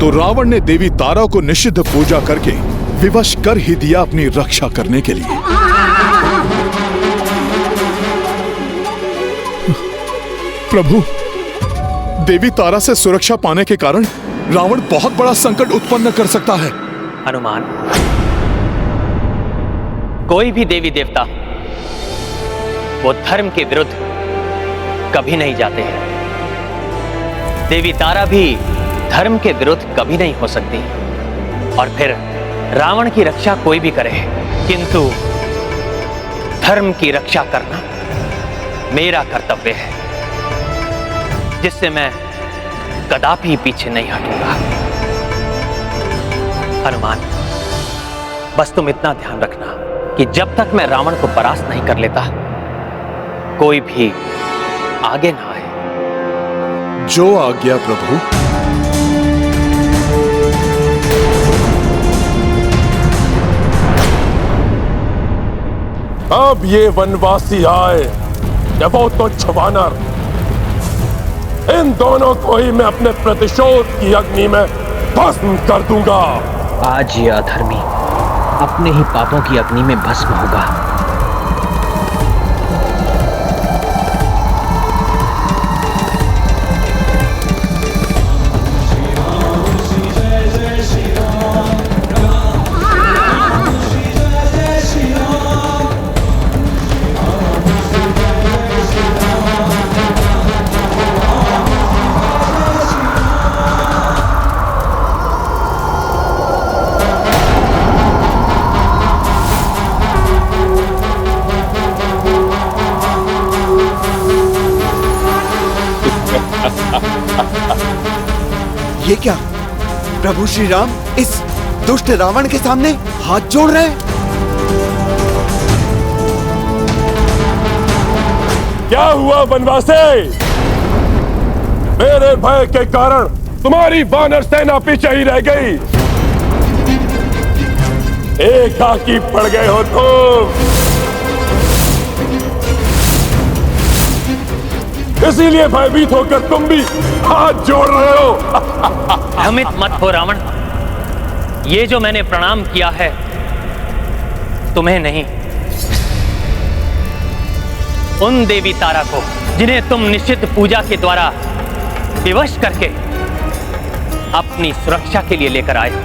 तो रावण ने देवी तारा को निषिद्ध पूजा करके विवश कर ही दिया अपनी रक्षा करने के लिए। प्रभु, देवी तारा से सुरक्षा पाने के कारण रावण बहुत बड़ा संकट उत्पन्न कर सकता है। हनुमान, कोई भी देवी देवता वो धर्म के विरुद्ध कभी नहीं जाते हैं। देवी तारा भी धर्म के विरुद्ध कभी नहीं हो सकती। और फिर रावण की रक्षा कोई भी करे, किंतु धर्म की रक्षा करना मेरा कर्तव्य है, जिससे मैं कदापि पीछे नहीं हटूंगा। हनुमान, बस तुम इतना ध्यान रखना कि जब तक मैं रावण को परास्त नहीं कर लेता, कोई भी आगे ना आए। जो आज्ञा प्रभु। अब ये वनवासी आए या वो तुच्छ वानर, इन दोनों को ही मैं अपने प्रतिशोध की अग्नि में भस्म कर दूंगा। आज ये अधर्मी अपने ही पापों की अग्नि में भस्म होगा। ये क्या प्रभु श्री राम इस दुष्ट रावण के सामने हाथ जोड़ रहे हैं? क्या हुआ वनवासी? मेरे भय के कारण तुम्हारी वानर सेना पीछे ही रह गई। एकाकी पड़ गए हो तुम, इसीलिए भयभीत होकर तुम भी हाथ जोड़ रहे हो। भ्रमित मत हो रावण, ये जो मैंने प्रणाम किया है तुम्हें नहीं, उन देवी तारा को जिन्हें तुम निश्चित पूजा के द्वारा विवश करके अपनी सुरक्षा के लिए लेकर आए हो।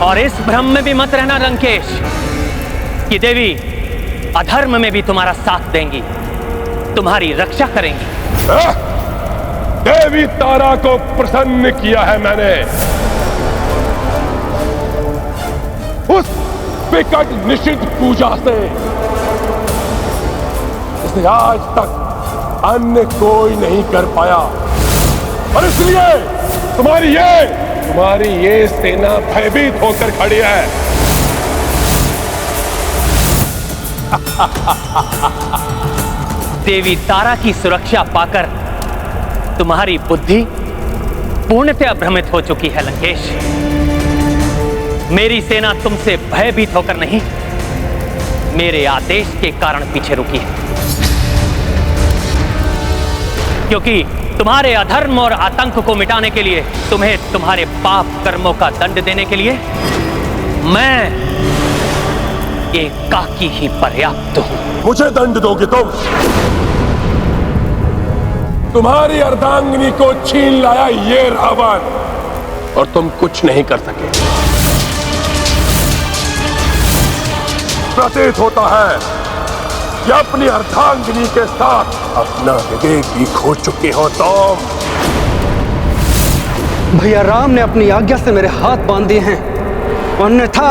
और इस भ्रम में भी मत रहना लंकेश कि देवी अधर्म में भी तुम्हारा साथ देंगी, तुम्हारी रक्षा करेंगी। देवी तारा को प्रसन्न किया है मैंने। उस विकट निषिद्ध पूजा से इसे आज तक अन्य कोई नहीं कर पाया, और इसलिए तुम्हारी ये सेना भयभीत होकर खड़ी है। देवी तारा की सुरक्षा पाकर तुम्हारी बुद्धि पूर्णतः भ्रमित हो चुकी है लंकेश। मेरी सेना तुमसे भयभीत होकर नहीं, मेरे आदेश के कारण पीछे रुकी है, क्योंकि तुम्हारे अधर्म और आतंक को मिटाने के लिए, तुम्हें तुम्हारे पाप कर्मों का दंड देने के लिए मैं एकाकी ही पर्याप्त हूं। मुझे दंड दोगे तुम? तुम्हारी अर्धांगिनी को छीन लाया ये रावण, और तुम कुछ नहीं कर सके। प्रतीत होता है कि अपनी अर्धांगिनी के साथ अपना विवेक भी खो चुके हो तुम। भैया राम ने अपनी आज्ञा से मेरे हाथ बांध दिए हैं, अन्यथा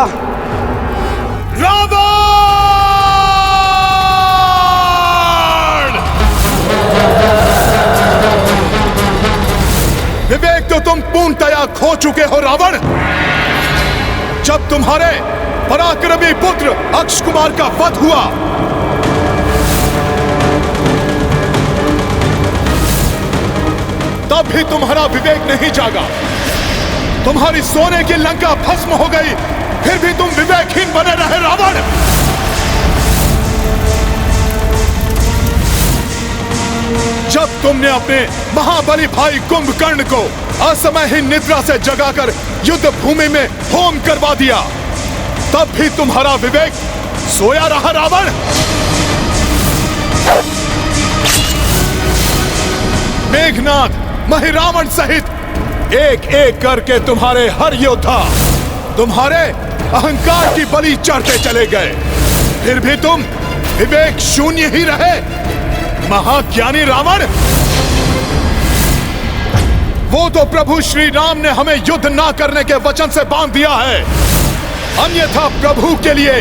विवेक तो तुम पूर्णतया खो चुके हो रावण। जब तुम्हारे पराक्रमी पुत्र अक्ष कुमार का वध हुआ, तब भी तुम्हारा विवेक नहीं जागा। तुम्हारी सोने की लंका भस्म हो गई, फिर भी तुम विवेकहीन बने रहे रावण। जब तुमने अपने महाबली भाई कुंभकर्ण को असमय ही निद्रा से जगाकर युद्ध भूमि में होम करवा दिया, तब भी तुम्हारा विवेक सोया रहा रावण। मेघनाथ, महिरावण सहित एक एक करके तुम्हारे हर योद्धा तुम्हारे अहंकार की बलि चढ़ते चले गए, फिर भी तुम विवेक शून्य ही रहे। महाज्ञानी रावण, वो तो प्रभु श्री राम ने हमें युद्ध ना करने के वचन से बांध दिया है, अन्यथा प्रभु के लिए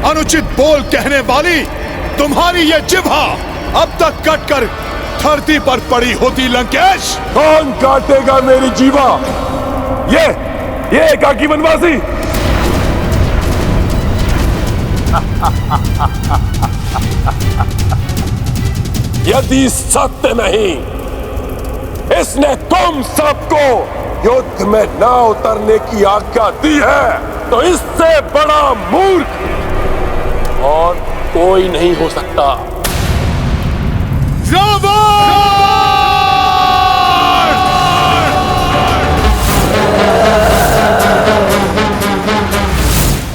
अनुचित बोल कहने वाली तुम्हारी ये जिह्वा अब तक कटकर धरती पर पड़ी होती। लंकेश, कौन काटेगा मेरी जीवा? ये एकाकी वनवासी। यदि सत्य नहीं इसने तुम सबको युद्ध में न उतरने की आज्ञा दी है, तो इससे बड़ा मूर्ख और कोई नहीं हो सकता।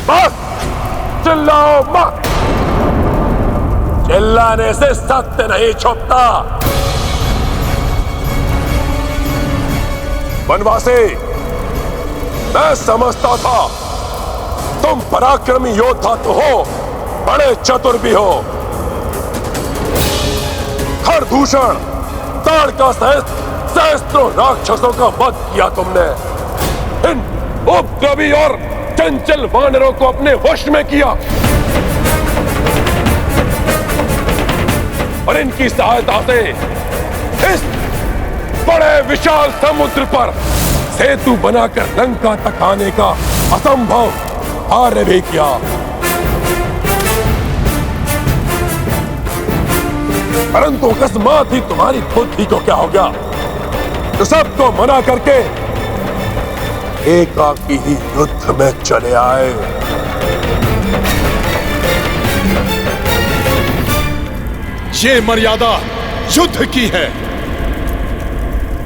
बस चिल्लाओ मत, चिल्लाने से सत्य नहीं छुपता। वनवासी, मैं समझता था तुम पराक्रमी योद्धा तो हो, बड़े चतुर भी हो। खरदूषण, ताड़का सहित सहस्त्रों राक्षसों का वध किया तुमने। इन उपद्रवी और चंचल वानरों को अपने वश में किया और इनकी सहायता से इस बड़े विशाल समुद्र पर सेतु बनाकर लंका तक आने का असंभव कार्य भी किया। परंतु अकस्मात ही तुम्हारी बुद्धि को क्या हो गया, तो सबको मना करके एकाकी ही युद्ध में चले आए। ये मर्यादा युद्ध की है,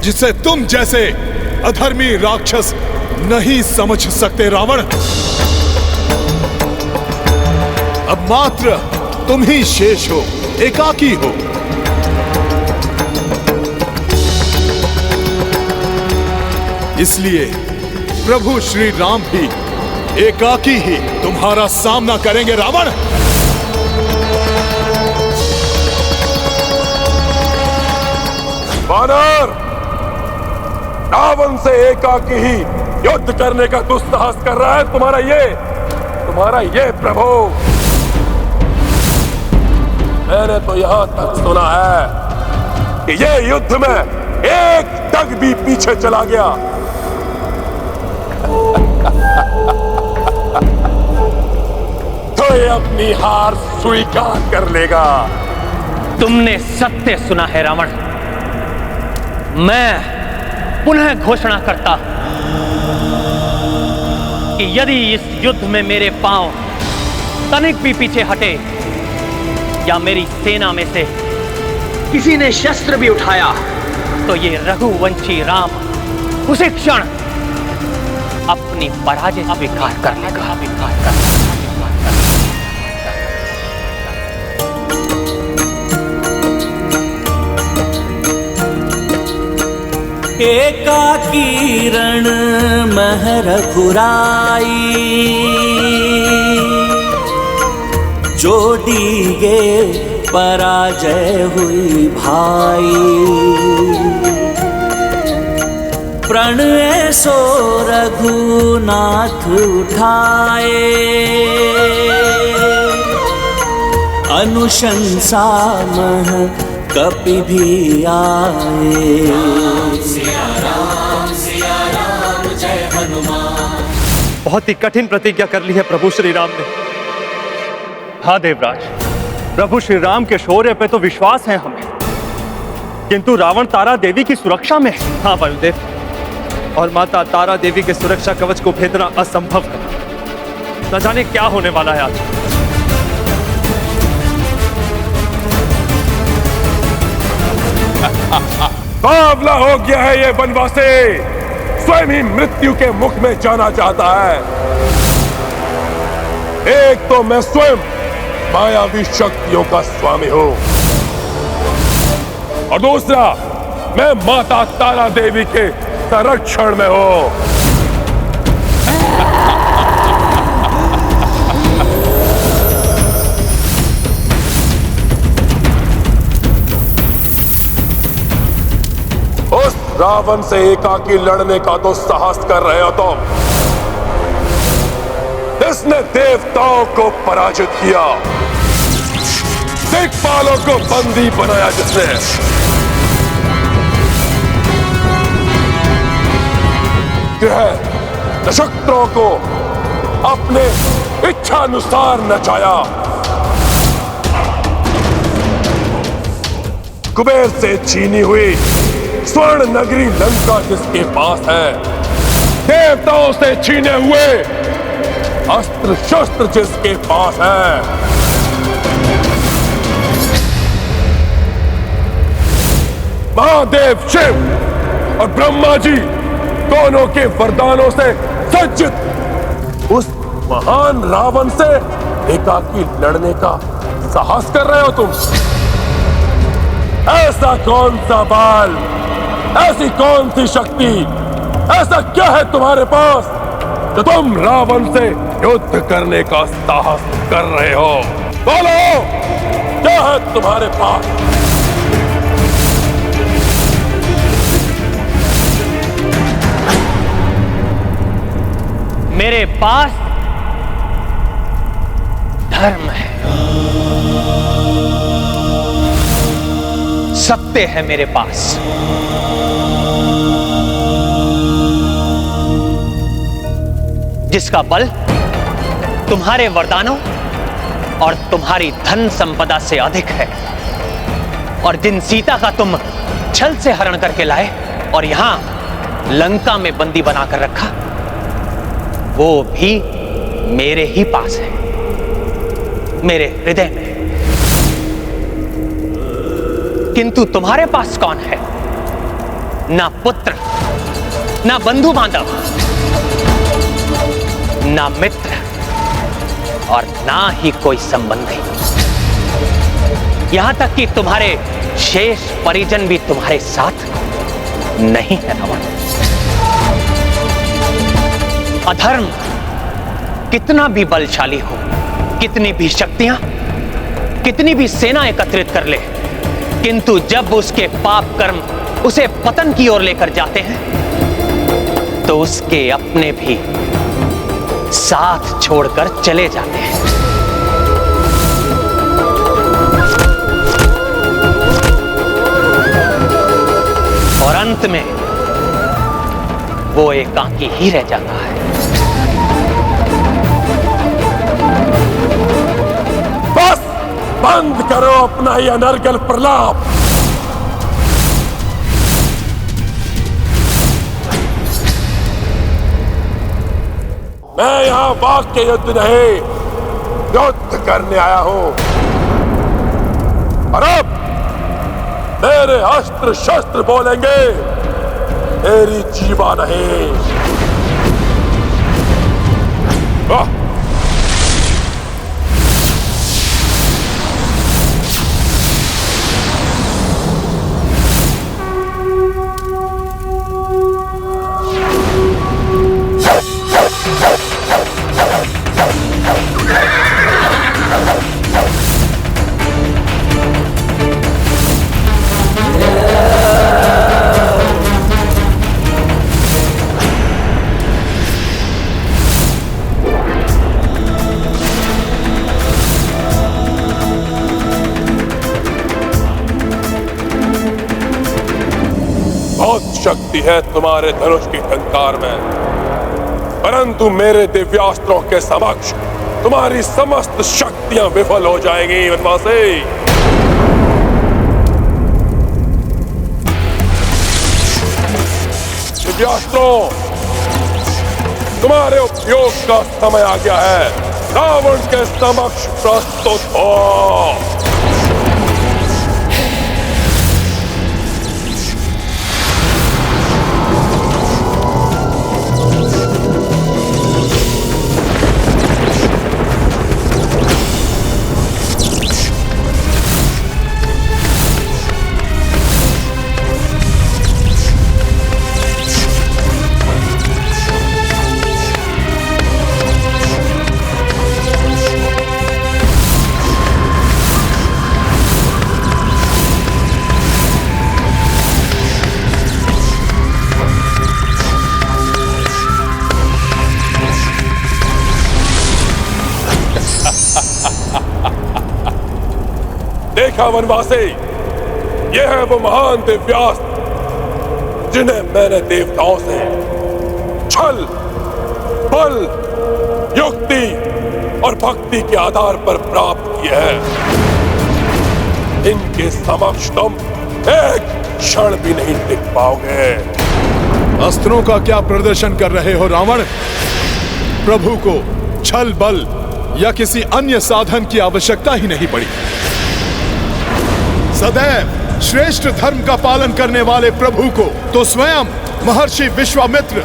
जिसे तुम जैसे अधर्मी राक्षस नहीं समझ सकते। रावण, अब मात्र तुम ही शेष हो, एकाकी हो। इसलिए प्रभु श्री राम भी एकाकी ही तुम्हारा सामना करेंगे। रावण, वानर, रावण से एकाकी ही युद्ध करने का दुस्साहस कर रहा है तुम्हारा ये प्रभु। मैंने तो यहां तक सुना है कि ये युद्ध में एक तक भी पीछे चला गया तो ये अपनी हार स्वीकार कर लेगा। तुमने सत्य सुना है रावण। मैं पुनः घोषणा करता कि यदि इस युद्ध में मेरे पांव तनिक भी पीछे हटे या मेरी सेना में से किसी ने शस्त्र भी उठाया, तो ये रघुवंशी राम उसी क्षण अपनी पराजय स्वीकार कर लेगा। एकाकी रण मह रघुराई, जोड़ी गे पराजय हुई भाई। प्रण सो रघुनाथ उठाए, अनुशंसा मह कपि भी आए। बहुत ही कठिन प्रतिज्ञा कर ली है प्रभु श्री राम ने। हाँ देवराज, प्रभु श्री राम के शौर्य पे तो विश्वास है हमें, किंतु रावण तारा देवी की सुरक्षा में है। हाँ वायुदेव, और माता तारा देवी के सुरक्षा कवच को भेदना असंभव है। न जाने क्या होने वाला है आज। बावला हो गया है ये बनवासी, स्वयं ही मृत्यु के मुख में जाना चाहता है। एक तो मैं स्वयं मायावी शक्तियों का स्वामी हूं, और दूसरा मैं माता तारा देवी के संरक्षण में हूं। उस रावण से एकाकी लड़ने का तो साहस कर रहे हो तुम, इसने देवताओं को पराजित किया, दिक्पालों को बंदी बनाया जिसने, ग्रह नक्षत्रों को अपने इच्छानुसार नचाया, कुबेर से छीनी हुई स्वर्ण नगरी लंका जिसके पास है, देवताओं से छीने हुए अस्त्र शस्त्र जिसके पास है, महादेव शिव और ब्रह्मा जी दोनों के वरदानों से सज्जित उस महान रावण से एकाकी लड़ने का साहस कर रहे हो तुम। ऐसा कौन सा बल, ऐसी कौन सी शक्ति, ऐसा क्या है तुम्हारे पास तो तुम रावण से युद्ध करने का साहस कर रहे हो? बोलो, क्या है तुम्हारे पास? मेरे पास धर्म है, सत्य है मेरे पास। जिसका बल तुम्हारे वरदानों और तुम्हारी धन संपदा से अधिक है, और जिन सीता का तुम छल से हरण करके लाए और यहां लंका में बंदी बनाकर रखा, वो भी मेरे ही पास है, मेरे हृदय में। किंतु तुम्हारे पास कौन है? ना पुत्र, ना बंधु बांधव, ना मित्र, और ना ही कोई संबंधी। यहां तक कि तुम्हारे शेष परिजन भी तुम्हारे साथ नहीं है रावण। अधर्म कितना भी बलशाली हो, कितनी भी शक्तियां, कितनी भी सेना एकत्रित कर ले, किंतु जब उसके पाप कर्म उसे पतन की ओर लेकर जाते हैं तो उसके अपने भी साथ छोड़कर चले जाते हैं। और अंत में वो एकाकी ही रह जाता है। बस बंद करो अपना ये अनर्गल प्रलाप। मैं यहां वाक्य युद्ध नहीं, युद्ध करने आया हूं, और अब मेरे अस्त्र शस्त्र बोलेंगे, मेरी जीवा नहीं। शक्ति है तुम्हारे धनुष की टंकार में, परंतु मेरे दिव्यास्त्रों के समक्ष तुम्हारी समस्त शक्तियां विफल हो जाएंगी वनवासी। दिव्यास्त्रों, तुम्हारे उपयोग का समय आ गया है, रावण के समक्ष प्रस्तुत हो। देखा वनवासी, ये है वो महान दिव्यास्त्र जिन्हें मैंने देवताओं से छल, बल, युक्ति और भक्ति के आधार पर प्राप्त किए हैं। इनके समक्ष तुम एक क्षण भी नहीं टिक पाओगे। अस्त्रों का क्या प्रदर्शन कर रहे हो रावण? प्रभु को छल, बल या किसी अन्य साधन की आवश्यकता ही नहीं पड़ी। सदैव श्रेष्ठ धर्म का पालन करने वाले प्रभु को तो स्वयं महर्षि विश्वामित्र,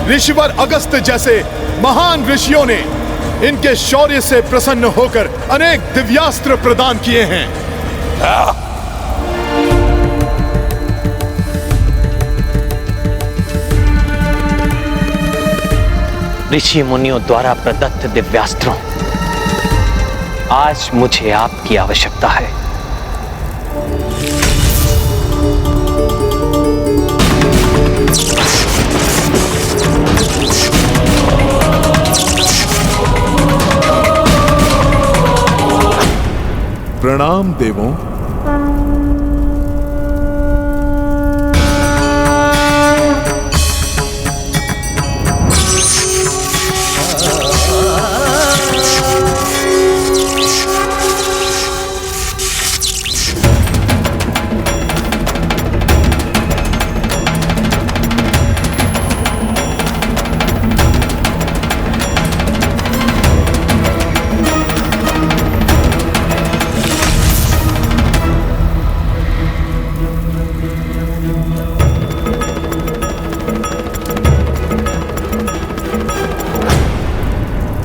ऋषिवर अगस्त जैसे महान ऋषियों ने इनके शौर्य से प्रसन्न होकर अनेक दिव्यास्त्र प्रदान किए हैं। ऋषि मुनियों द्वारा प्रदत्त दिव्यास्त्रों, आज मुझे आपकी आवश्यकता है। प्रणाम देवों।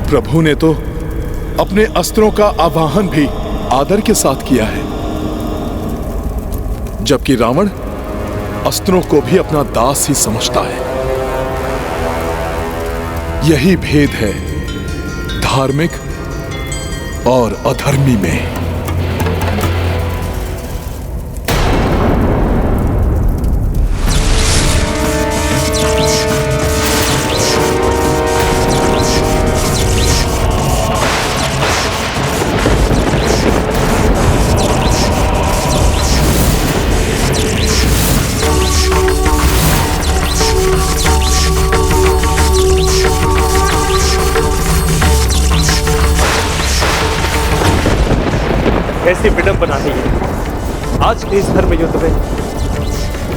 प्रभु ने तो अपने अस्त्रों का आवाहन भी आदर के साथ किया है, जबकि रावण अस्त्रों को भी अपना दास ही समझता है। यही भेद है धार्मिक और अधर्मी में। ऐसी विडंबना नहीं है। आज के इस धर्म युद्ध में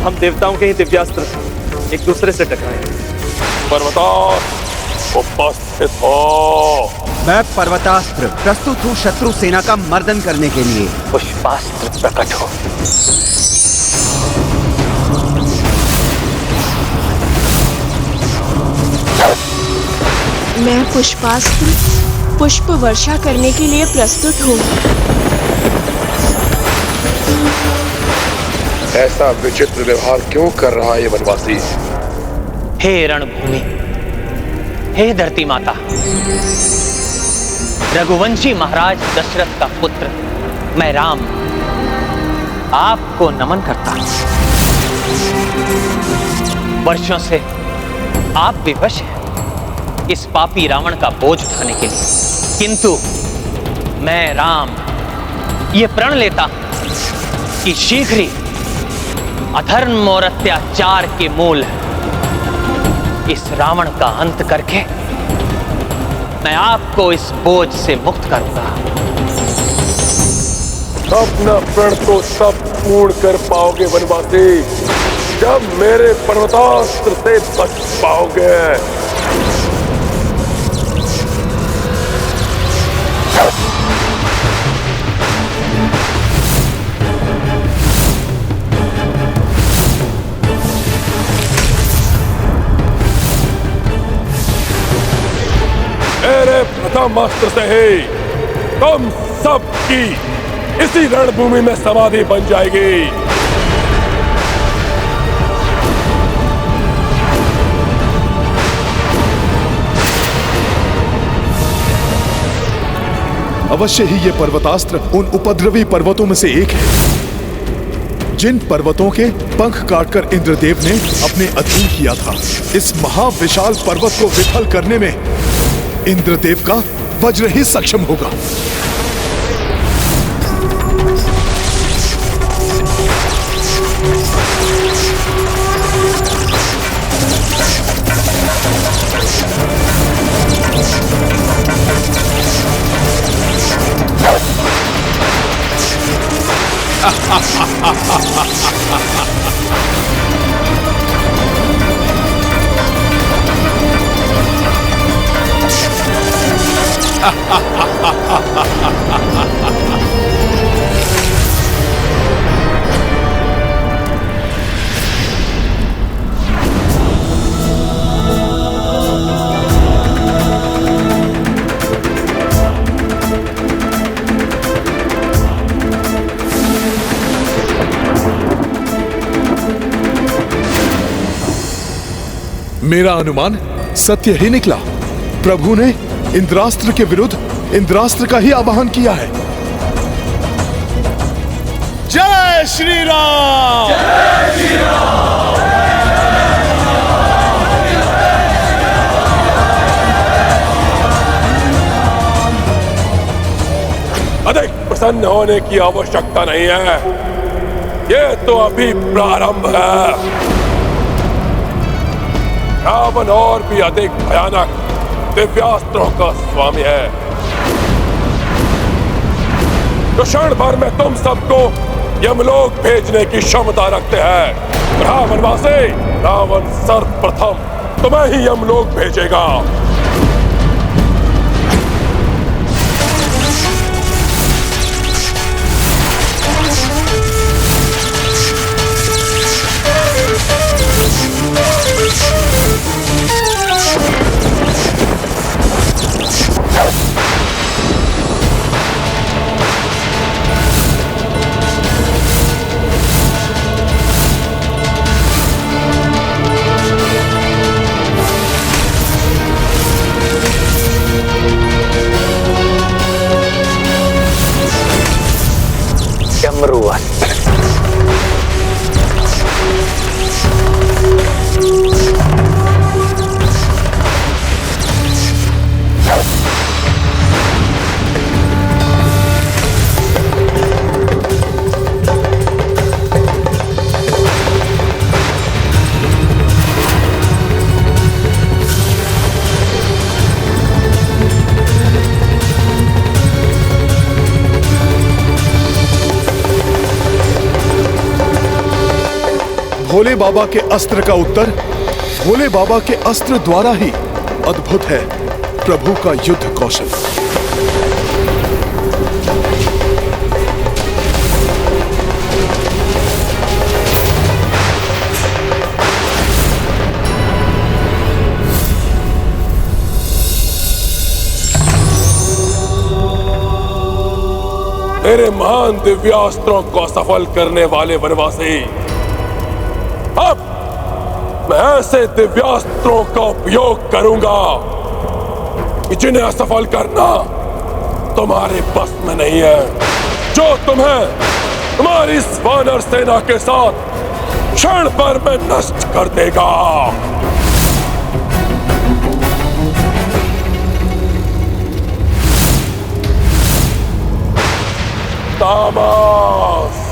हम देवताओं के ही दिव्यास्त्र एक दूसरे से टकराए। पर्वतास्त्र उपस्थित हो। मैं पर्वतास्त्र प्रस्तुत हूँ शत्रु सेना का मर्दन करने के लिए। पुष्पास्त्र प्रकट हो। मैं पुष्पास्त्र पुष्प वर्षा करने के लिए प्रस्तुत हूँ। ऐसा विचित्र व्यवहार क्यों कर रहा है ये वनवासी? हे रणभूमि, हे धरती माता, रघुवंशी महाराज दशरथ का पुत्र मैं राम आपको नमन करता हूं। वर्षों से आप विवश हैं इस पापी रावण का बोझ उठाने के लिए, किंतु मैं राम ये प्रण लेता हूं कि शीघ्र ही अधर्म और अत्याचार के मूल इस रावण का अंत करके मैं आपको इस बोझ से मुक्त करूंगा। अपना प्रण तो सब पूर्ण कर पाओगे वनवासी, जब मेरे पर्वतास्त्र से बच पाओगे। मेरे प्रथम अस्त्र से ही तुम सब की इसी रणभूमि में समाधि बन जाएगी। अवश्य ही ये पर्वतास्त्र उन उपद्रवी पर्वतों में से एक है जिन पर्वतों के पंख काटकर इंद्रदेव ने अपने अधीन किया था। इस महाविशाल पर्वत को विफल करने में इंद्रदेव का वज्र ही सक्षम होगा। मेरा अनुमान सत्य ही निकला। प्रभु ने इंद्रास्त्र के विरुद्ध इंद्रास्त्र का ही आवाहन किया है। जय श्री राम! जय श्री राम! अधिक प्रसन्न होने की आवश्यकता नहीं है, ये तो अभी प्रारंभ है। रावण और भी अधिक भयानक दिव्यास्त्रों का स्वामी है, जो क्षण भर में तुम सबको यमलोक भेजने की क्षमता रखते हैं। रावणवासी, रावण सर्वप्रथम तुम्हें ही यमलोक भेजेगा। भोले बाबा के अस्त्र का उत्तर भोले बाबा के अस्त्र द्वारा ही अद्भुत है प्रभु का युद्ध कौशल। मेरे महान दिव्यास्त्रों को सफल करने वाले वनवासी, अब मैं ऐसे दिव्यास्त्रों का उपयोग करूंगा कि जिन्हें असफल करना तुम्हारे बस में नहीं है, जो तुम्हें तुम्हारी इस वानर सेना के साथ क्षण भर में नष्ट कर देगा। तामस,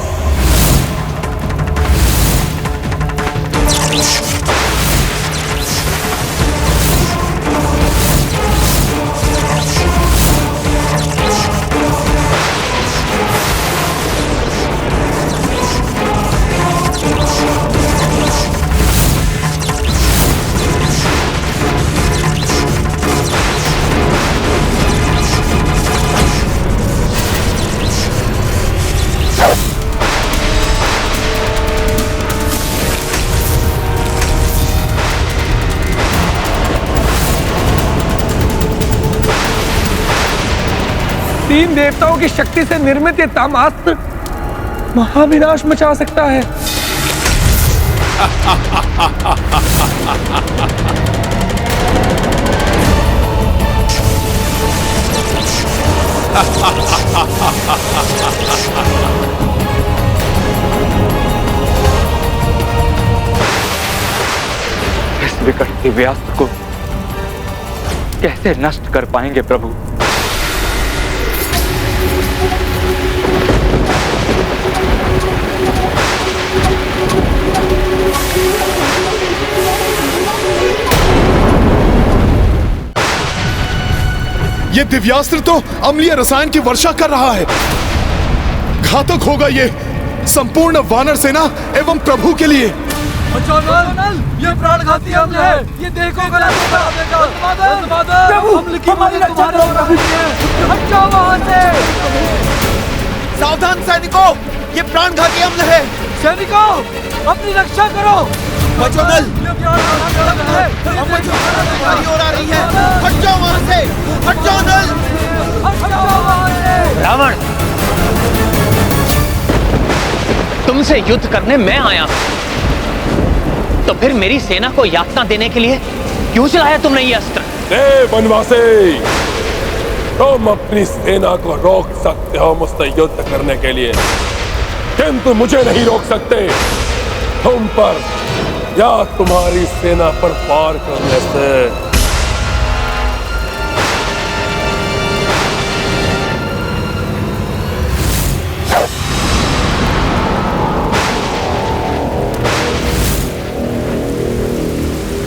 तीन देवताओं की शक्ति से निर्मित ये तामास्त्र महाविनाश मचा सकता है। इस विकट दिव्यास्त्र को कैसे नष्ट कर पाएंगे प्रभु? ये दिव्यास्त्र तो अम्लीय रसायन की वर्षा कर रहा है। घातक होगा ये संपूर्ण वानर सेना एवं प्रभु के लिए। ये प्राणघाती हमले है, ये देखो हमले की तुम्हारे प्रभु की है। हट जाओ वहां से। सावधान सैनिकों, ये प्राणघाती हमले है। सैनिकों, अपनी रक्षा करो। बचोदल, हमारी ओर आ रही है। हट जाओ वहां से, हट जाओ दल। रावण, तुमसे युद्ध करने मैं आया हूं, तो फिर मेरी सेना को यातना देने के लिए क्यों चलाया तुमने ये अस्त्र? वनवासी, तुम अपनी सेना को रोक सकते हो मुझसे युद्ध करने के लिए, किंतु मुझे नहीं रोक सकते तुम पर या तुम्हारी सेना पर वार करने से।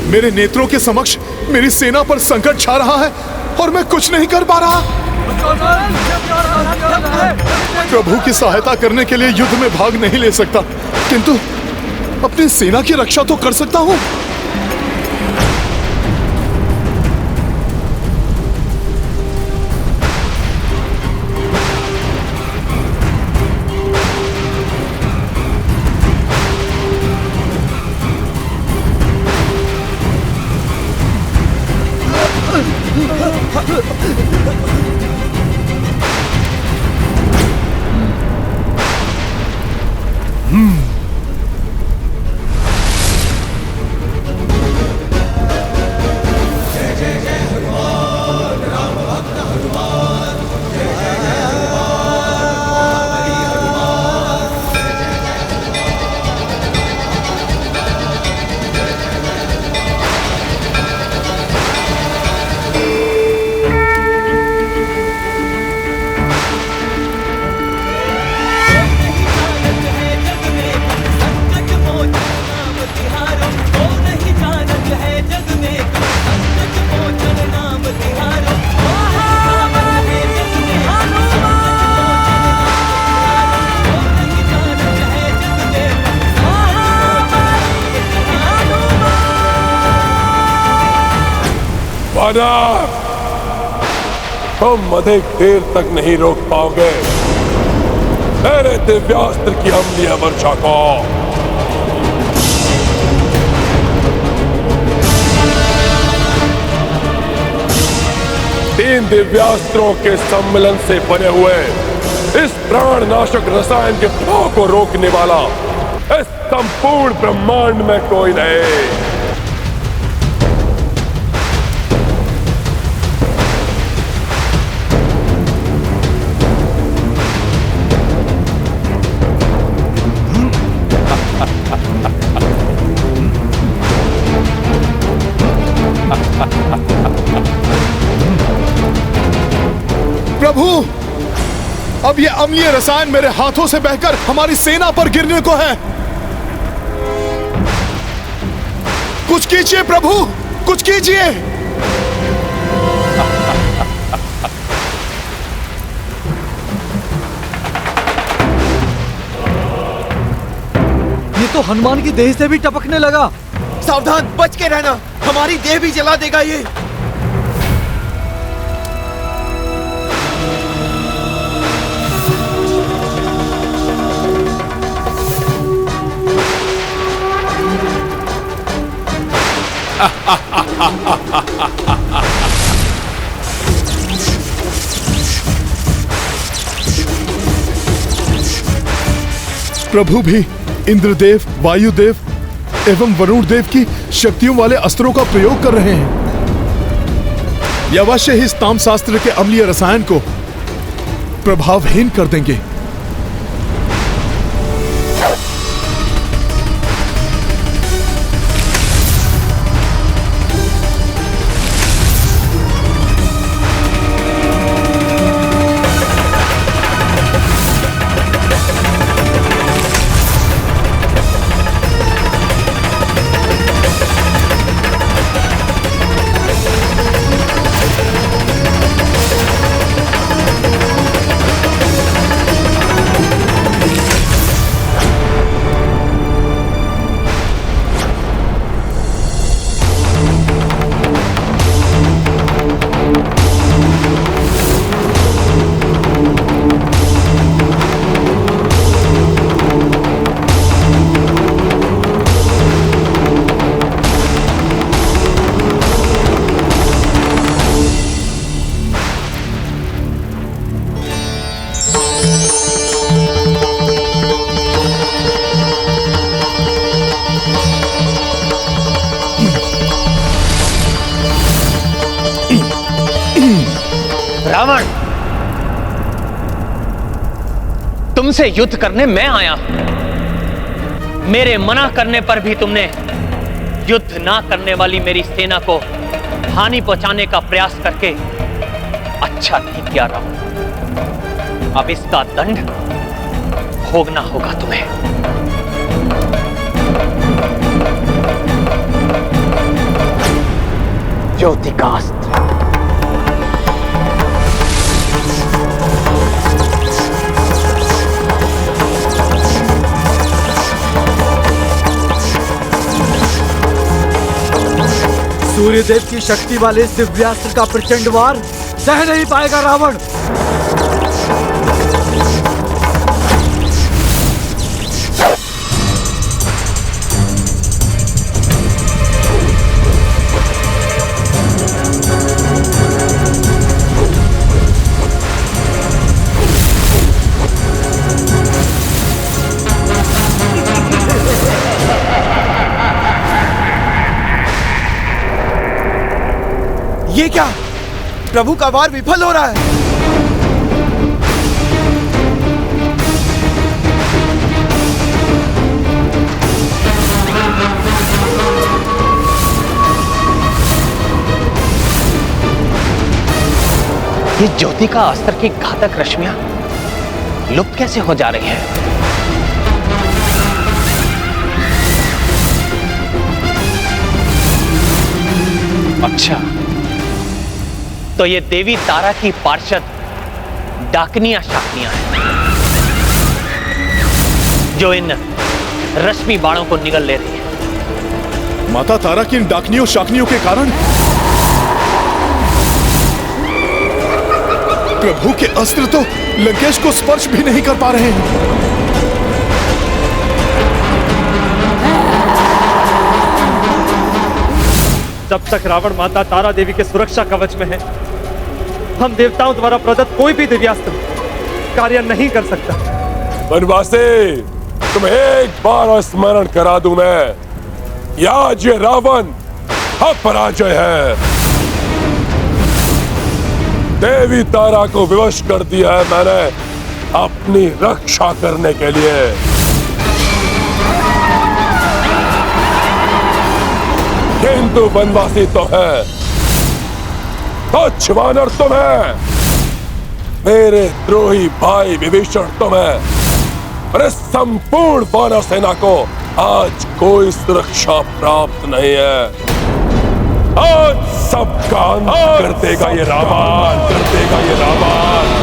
मेरे नेत्रों के समक्ष मेरी सेना पर संकट छा रहा है और मैं कुछ नहीं कर पा रहा। प्रभु की सहायता करने के लिए युद्ध में भाग नहीं ले सकता, किंतु अपनी सेना की रक्षा तो कर सकता हूं। तुम अधिक देर तक नहीं रोक पाओगे मेरे दिव्यास्त्र की अम्लीय वर्षा को। तीन दिव्यास्त्रों के सम्मिलन से बने हुए इस प्राणनाशक रसायन के प्रभाव को रोकने वाला इस संपूर्ण ब्रह्मांड में कोई नहीं। प्रभु, अब ये अम्लीय रसायन मेरे हाथों से बहकर हमारी सेना पर गिरने को है। कुछ कीजिए प्रभु, कुछ कीजिए। ये तो हनुमान की देह से भी टपकने लगा। सावधान, बच के रहना, हमारी देह भी जला देगा ये। प्रभु भी इंद्रदेव, वायुदेव एवं वरुण देव की शक्तियों वाले अस्त्रों का प्रयोग कर रहे हैं। ये अवश्य ही इस तामशास्त्र के अम्लीय रसायन को प्रभावहीन कर देंगे। रावण, तुमसे युद्ध करने मैं आया हूं। मेरे मना करने पर भी तुमने युद्ध ना करने वाली मेरी सेना को हानि पहुंचाने का प्रयास करके अच्छा नहीं किया रावण। अब इसका दंड भोगना होगा तुम्हें। ज्योति का अस्त्र। सूर्यदेव की शक्ति वाले इस दिव्यास्त्र का प्रचंड वार सह नहीं पाएगा रावण। ये क्या? प्रभु का वार विफल हो रहा है। ये ज्योति का अस्त्र की घातक रश्मियां लुप्त कैसे हो जा रही हैं? अच्छा, तो ये देवी तारा की पार्षद डाकनियां शाकनियां हैं जो इन रश्मि बाणों को निगल ले रही है। माता तारा की इन डाकनियों शाकनियों के कारण प्रभु के अस्त्र तो लंकेश को स्पर्श भी नहीं कर पा रहे हैं। जब तक रावण माता तारा देवी के सुरक्षा कवच में है, हम देवताओं द्वारा प्रदत्त कोई भी दिव्यास्त्र कार्य नहीं कर सकता। वनवासी, तुम्हें एक बार स्मरण करा दूं मैं, आज ये रावण अपराजय है। देवी तारा को विवश कर दिया है मैंने अपनी रक्षा करने के लिए। किंतु वनवासी तो है, तुच्छ वानर तुम है, मेरे द्रोही भाई विभीषण तुम है, और इस संपूर्ण वानर सेना को आज कोई सुरक्षा प्राप्त नहीं है। आज सबका अंत कर देगा ये रावण, कर देगा ये रावण।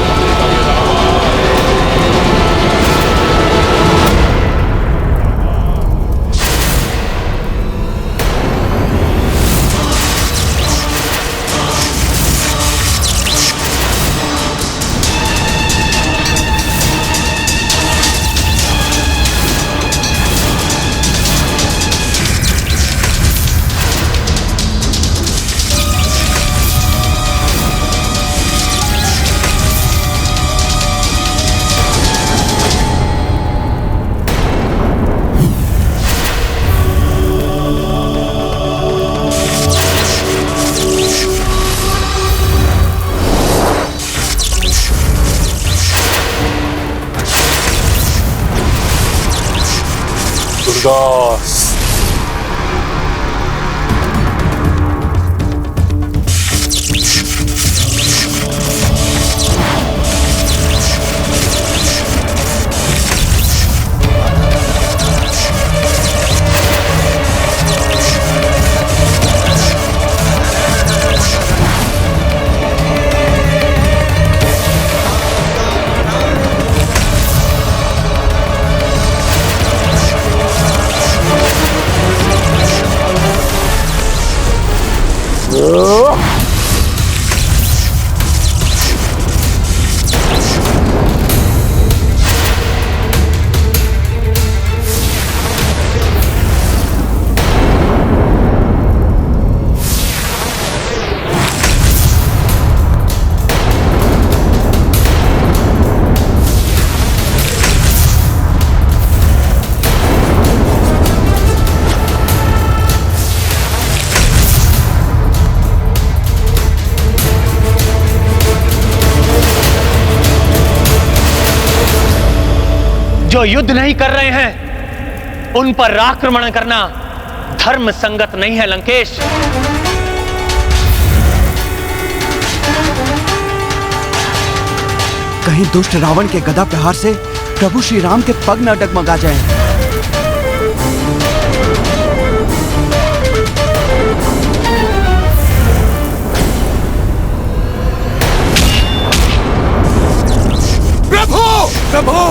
दुर्गास, जो युद्ध नहीं कर रहे हैं उन पर आक्रमण करना धर्म संगत नहीं है लंकेश। कहीं दुष्ट रावण के गदा प्रहार से प्रभु श्री राम के पग न डगमगा जाएं। प्रभु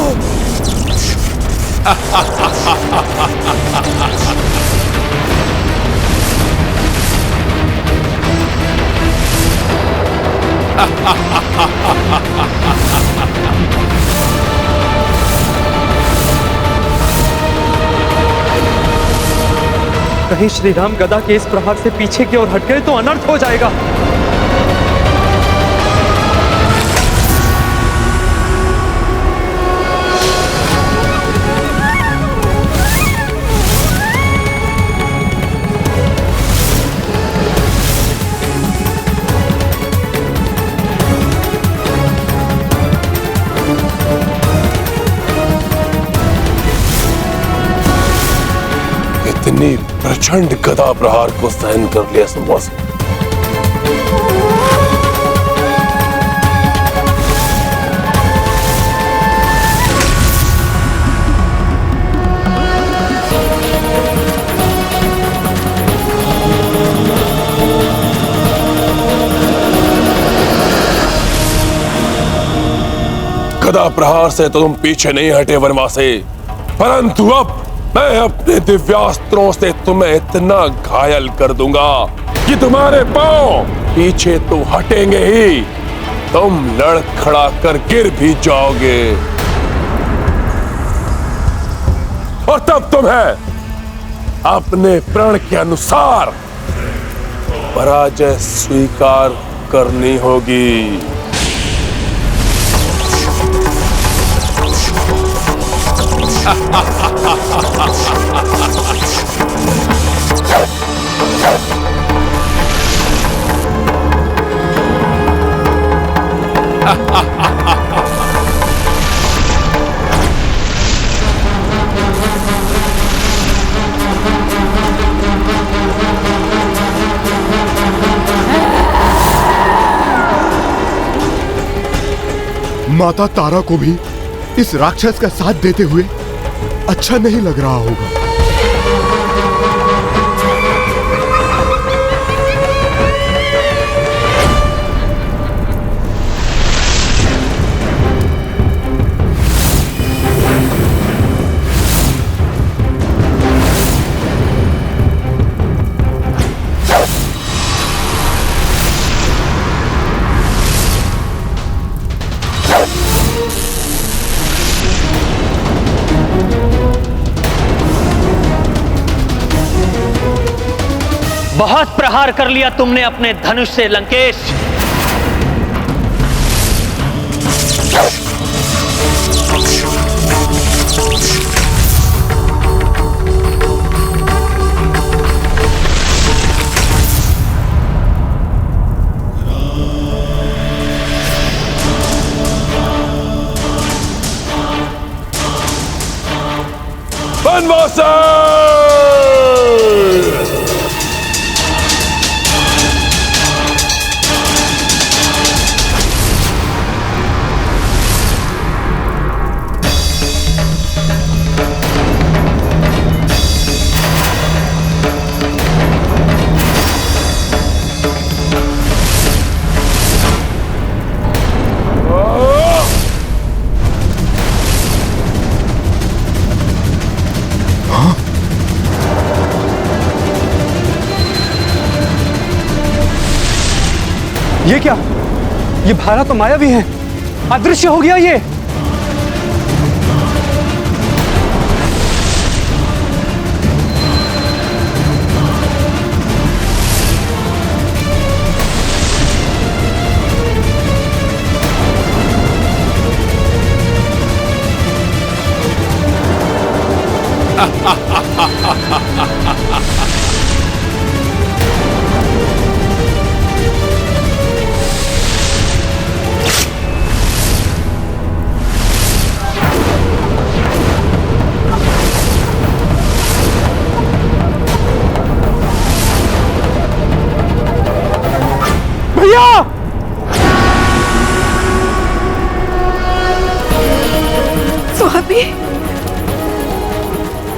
कहीं श्री राम गदा के इस प्रहार से पीछे की ओर हट गए तो अनर्थ हो जाएगा। इतनी प्रचंड गदा प्रहार को सहन कर लिया संभव। गदा प्रहार से तो तुम पीछे नहीं हटे वनवासी, परंतु अब मैं अपने दिव्यास्त्रों से तुम्हें इतना घायल कर दूंगा कि तुम्हारे पांव पीछे तो हटेंगे ही, तुम लड़खड़ा कर गिर भी जाओगे और तब तुम्हें अपने प्रण के अनुसार पराजय स्वीकार करनी होगी। माता तारा को भी इस राक्षस का साथ देते हुए अच्छा नहीं लग रहा होगा। बहुत प्रहार कर लिया तुमने अपने धनुष से लंकेश। वनवासी ये क्या? ये भाला तो मायावी है, अदृश्य हो गया ये।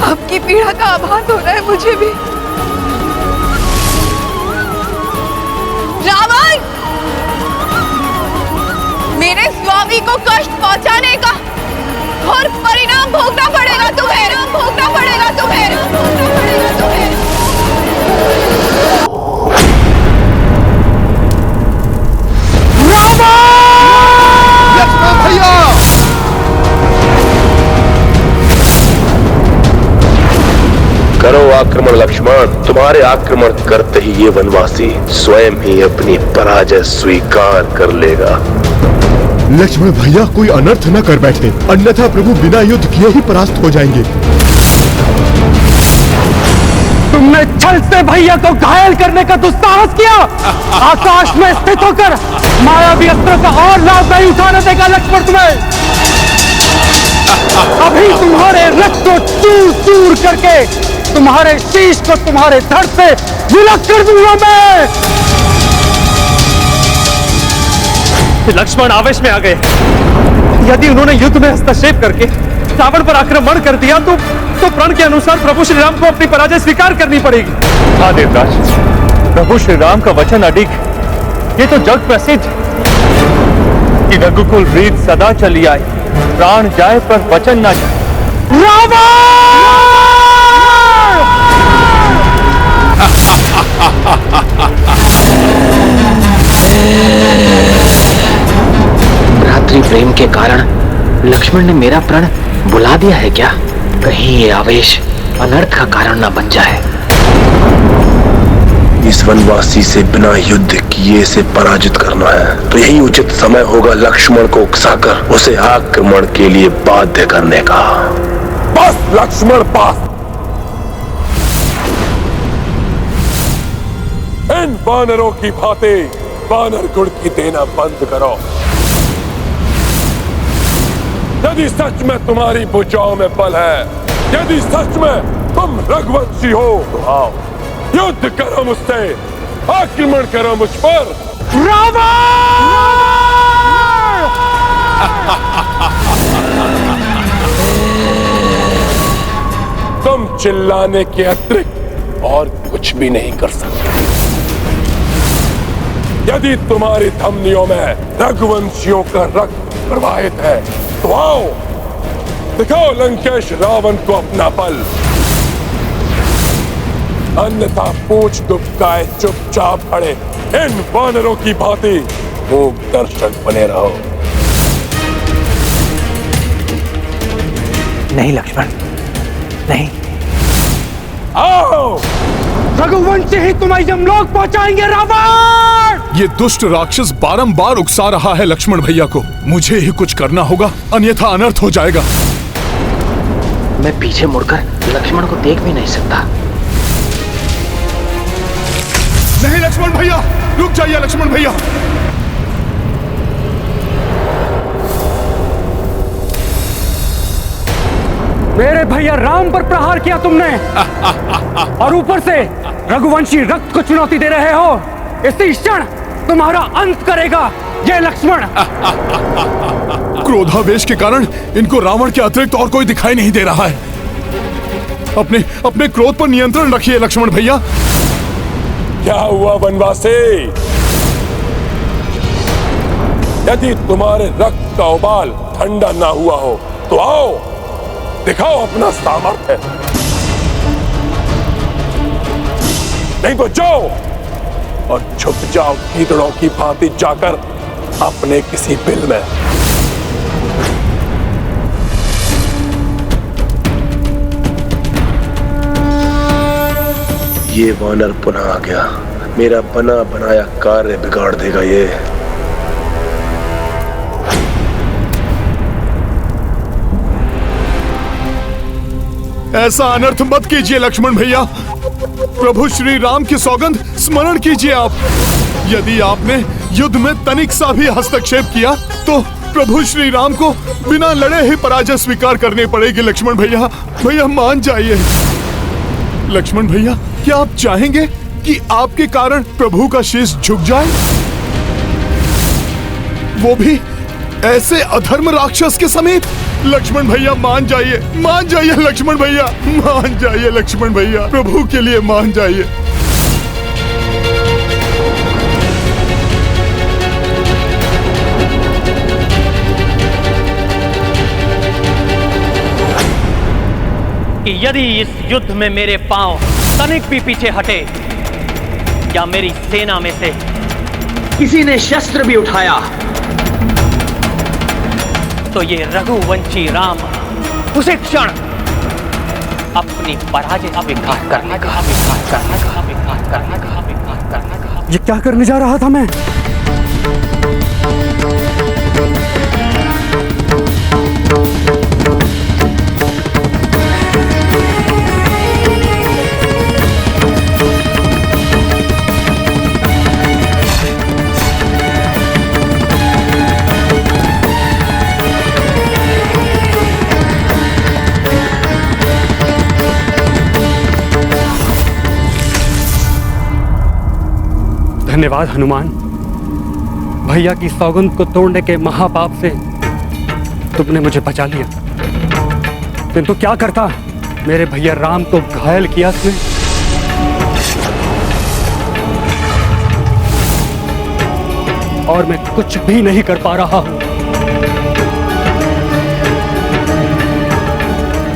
आपकी पीड़ा का आभास हो रहा है मुझे भी। रावण, मेरे स्वामी को कष्ट पहुंचाने का और परिणाम भोगना पड़ेगा तुम्हें, भोगना पड़ेगा तुम्हें, भोगना पड़ेगा तुम्हें। लक्ष्मण भैया! करो आक्रमण लक्ष्मण। तुम्हारे आक्रमण करते ही ये वनवासी स्वयं ही अपनी पराजय स्वीकार कर लेगा। लक्ष्मण भैया कोई अनर्थ न कर बैठे, अन्यथा प्रभु बिना युद्ध किए ही परास्त हो जाएंगे। तुमने छल से भैया को घायल करने का दुस्साहस किया। आकाश में स्थित होकर मायावी अस्त्र का और लाभ नहीं उठाने देगा लक्ष्मण तुम्हें। अभी तुम्हारे रथ को चूर चूर करके तुम्हारे शीश को तुम्हारे धड़ से विलग कर दूंगा मैं। लक्ष्मण आवेश में आ गए। यदि उन्होंने युद्ध में हस्तक्षेप करके रावण पर आक्रमण कर दिया तो प्रण के अनुसार प्रभु श्री राम को अपनी पराजय स्वीकार करनी पड़ेगी। हाँ देवराज, प्रभु श्री राम का वचन अडिग। ये तो जग प्रसिद्ध कि रघुकुल रीत सदा चली आए, प्राण जाए पर वचन ना जाए। रावण! भ्रातृ प्रेम के कारण लक्ष्मण ने मेरा प्रण बुला दिया है क्या? कहीं ये आवेश अनर्थ का कारण न बन जाए। इस वनवासी से बिना युद्ध किए से पराजित करना है तो यही उचित समय होगा लक्ष्मण को उकसाकर उसे आक्रमण के लिए बाध्य करने का। बस लक्ष्मण, बस। इन वानरों की भांति वानर गुण की देना बंद करो। यदि सच में तुम्हारी भुजाओं में बल है, यदि सच में तुम रघुवंशी हो तो आओ, युद्ध करो मुझसे, आक्रमण करो मुझ पर। तुम चिल्लाने के अतिरिक्त और कुछ भी नहीं कर सकते। यदि तुम्हारी धमनियों में रघुवंशियों का रक्त प्रवाहित है तो आओ, दिखाओ लंकेश रावण को अपना बल। अन्यथा पूछ दुबकाए चुपचाप खड़े इन वानरों की भांति मूक दर्शक बने रहो। नहीं लक्ष्मण, नहीं। आओ, रघुवंशी ही तुम्हें यमलोक पहुंचाएंगे रावण! ये दुष्ट राक्षस बारंबार उकसा रहा है लक्ष्मण भैया को। मुझे ही कुछ करना होगा, अन्यथा अनर्थ हो जाएगा। मैं पीछे मुड़कर लक्ष्मण को देख भी नहीं सकता। नहीं लक्ष्मण भैया, रुक जाइए लक्ष्मण भैया। मेरे भैया राम पर प्रहार किया तुमने और ऊपर से रघुवंशी रक्त को चुनौती दे रहे हो। इसी क्षण तुम्हारा अंत करेगा ये लक्ष्मण। क्रोधावेश के कारण इनको रावण के अतिरिक्त और कोई दिखाई नहीं दे रहा है। अपने क्रोध पर नियंत्रण रखिए लक्ष्मण भैया। क्या हुआ वनवासी? यदि तुम्हारे रक्त का उबाल ठंडा ना हुआ हो तो आओ, दिखाओ अपना सामर्थ्य। नहीं तो जाओ और छुप जाओ गीदड़ों की भांति जाकर अपने किसी बिल में। ये वानर पुनः आ गया। मेरा बना बनाया कार्य बिगाड़ देगा ये। ऐसा अनर्थ मत कीजिए लक्ष्मण भैया। प्रभु श्री राम की सौगंध स्मरण कीजिए आप। यदि आपने युद्ध में तनिक सा भी हस्तक्षेप किया तो प्रभु श्री राम को बिना लड़े ही पराजय स्वीकार करनी पड़ेगी लक्ष्मण भैया। भैया मान जाइए। लक्ष्मण भैया, क्या आप चाहेंगे कि आपके कारण प्रभु का शीश झुक जाए, वो भी ऐसे अधर्म राक्षस के समेत? लक्ष्मण भैया मान जाइए लक्ष्मण भैया, मान जाइए लक्ष्मण भैया, प्रभु के लिए मान जाइए। कि यदि इस युद्ध में मेरे पांव तनिक भी पीछे हटे या मेरी सेना में से किसी ने शस्त्र भी उठाया तो ये रघुवंशी राम उसी क्षण अपनी पराजय का स्वीकार करने ये क्या करने जा रहा था मैं? धन्यवाद हनुमान, भैया की सौगंध को तोड़ने के महापाप से तुमने मुझे बचा लिया। किंतु क्या करता, मेरे भैया राम को घायल किया तुमने। और मैं कुछ भी नहीं कर पा रहा हूं।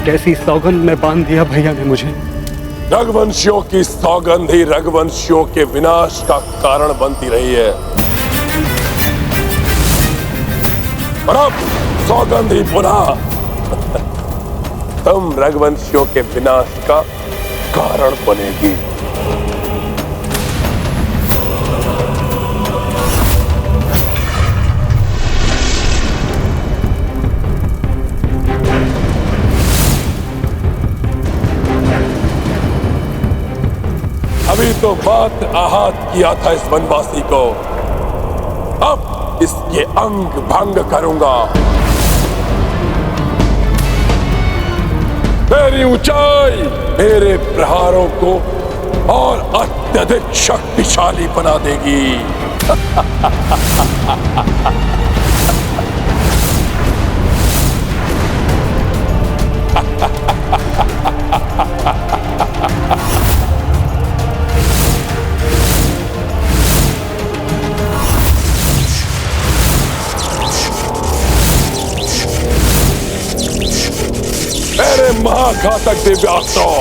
कैसी सौगंध में बांध दिया भैया ने मुझे। रघुवंशियों की सौगंध ही रघुवंशियों के विनाश का कारण बनती रही है, और अब सौगंध ही पुनः तुम रघुवंशियों के विनाश का कारण बनेगी। अभी तो मात्र आहत किया था इस वनवासी को, अब इसके अंग भंग करूंगा। मेरी ऊंचाई मेरे प्रहारों को और अत्यधिक शक्तिशाली बना देगी। मेरे महाघातक दिव्यास्त्रों,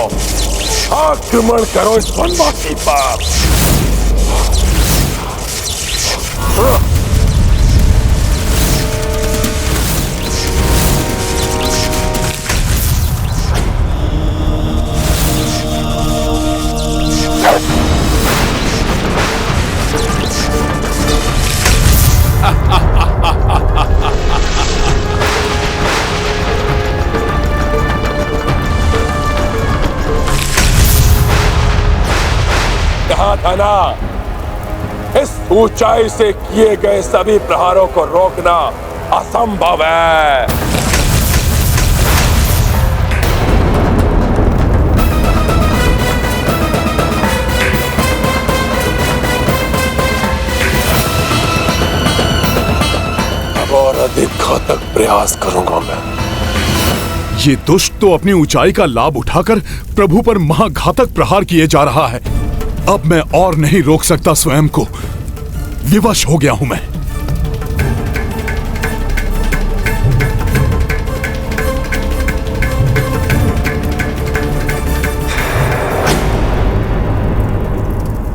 आक्रमण करो इस वनवासी पर। था ना, इस ऊंचाई से किए गए सभी प्रहारों को रोकना असंभव है। अब और अधिक घातक प्रयास करूंगा मैं। ये दुष्ट तो अपनी ऊंचाई का लाभ उठाकर प्रभु पर महाघातक प्रहार किए जा रहा है। अब मैं और नहीं रोक सकता स्वयं को, विवश हो गया हूं मैं।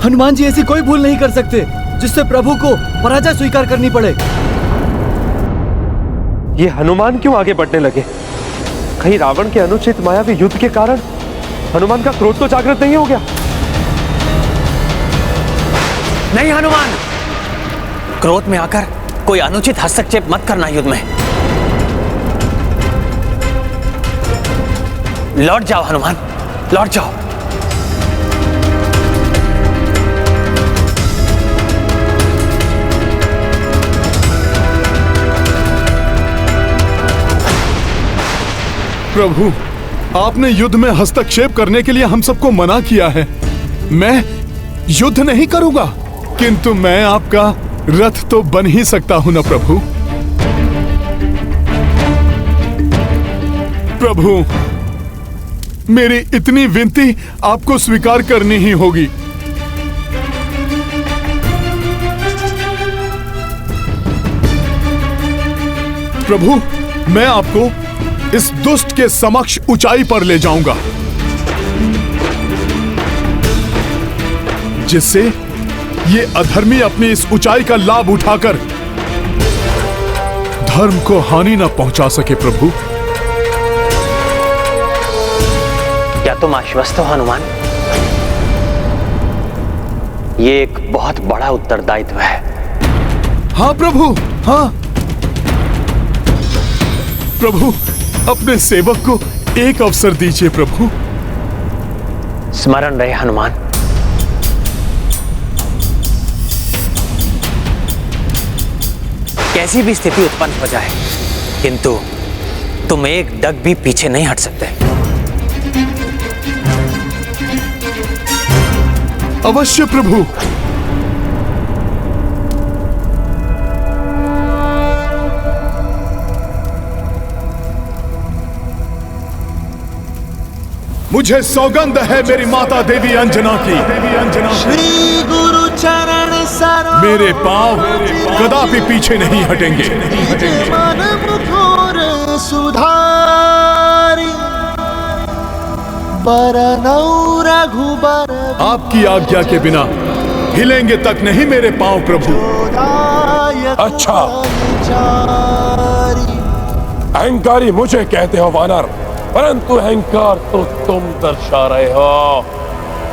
हनुमान जी ऐसी कोई भूल नहीं कर सकते जिससे प्रभु को पराजय स्वीकार करनी पड़े। ये हनुमान क्यों आगे बढ़ने लगे? कहीं रावण के अनुचित मायावी युद्ध के कारण हनुमान का क्रोध तो जागृत नहीं हो गया? नहीं हनुमान, क्रोध में आकर कोई अनुचित हस्तक्षेप मत करना युद्ध में। लौट जाओ हनुमान, लौट जाओ। प्रभु, आपने युद्ध में हस्तक्षेप करने के लिए हम सबको मना किया है। मैं युद्ध नहीं करूंगा, किंतु मैं आपका रथ तो बन ही सकता हूं ना प्रभु। प्रभु, मेरी इतनी विनती आपको स्वीकार करनी ही होगी। प्रभु, मैं आपको इस दुष्ट के समक्ष ऊंचाई पर ले जाऊंगा, जिससे ये अधर्मी अपनी इस ऊंचाई का लाभ उठाकर धर्म को हानि न पहुंचा सके। प्रभु, क्या तुम आश्वस्त हो हनुमान? ये एक बहुत बड़ा उत्तरदायित्व है। हाँ प्रभु, हाँ। प्रभु, अपने सेवक को एक अवसर दीजिए प्रभु। स्मरण रहे हनुमान, कैसी भी स्थिति उत्पन्न हो जाए, किंतु तुम एक डग भी पीछे नहीं हट सकते। अवश्य प्रभु। मुझे सौगंध है मेरी माता देवी अंजना की, श्री गुरु चरण सरोज मेरे पांव कदापि पीछे नहीं हटेंगे। मन मुखर सुधारी बरनौ रघुबर। आपकी आज्ञा के बिना हिलेंगे तक नहीं मेरे पांव प्रभु। अच्छा, अहंकारी मुझे कहते हो वानर, परंतु अहंकार तो तुम दर्शा रहे हो।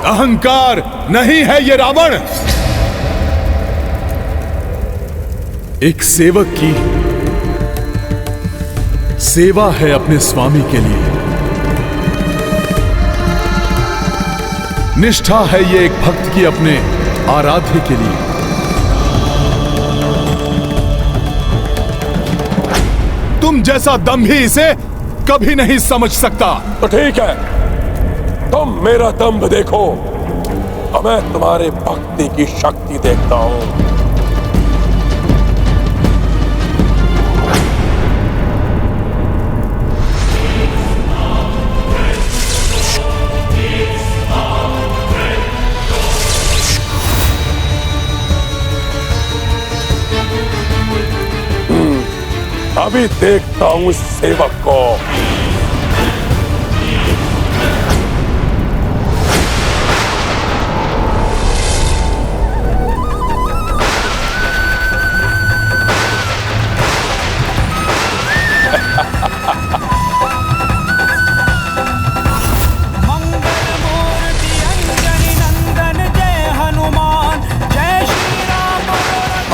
अहंकार नहीं है ये रावण, एक सेवक की सेवा है अपने स्वामी के लिए। निष्ठा है ये एक भक्त की अपने आराध्य के लिए। तुम जैसा दंभी इसे कभी नहीं समझ सकता। तो ठीक है, तुम मेरा दंभ देखो और मैं तुम्हारे भक्ति की शक्ति देखता हूं। अभी देखता हूं इस सेवक को।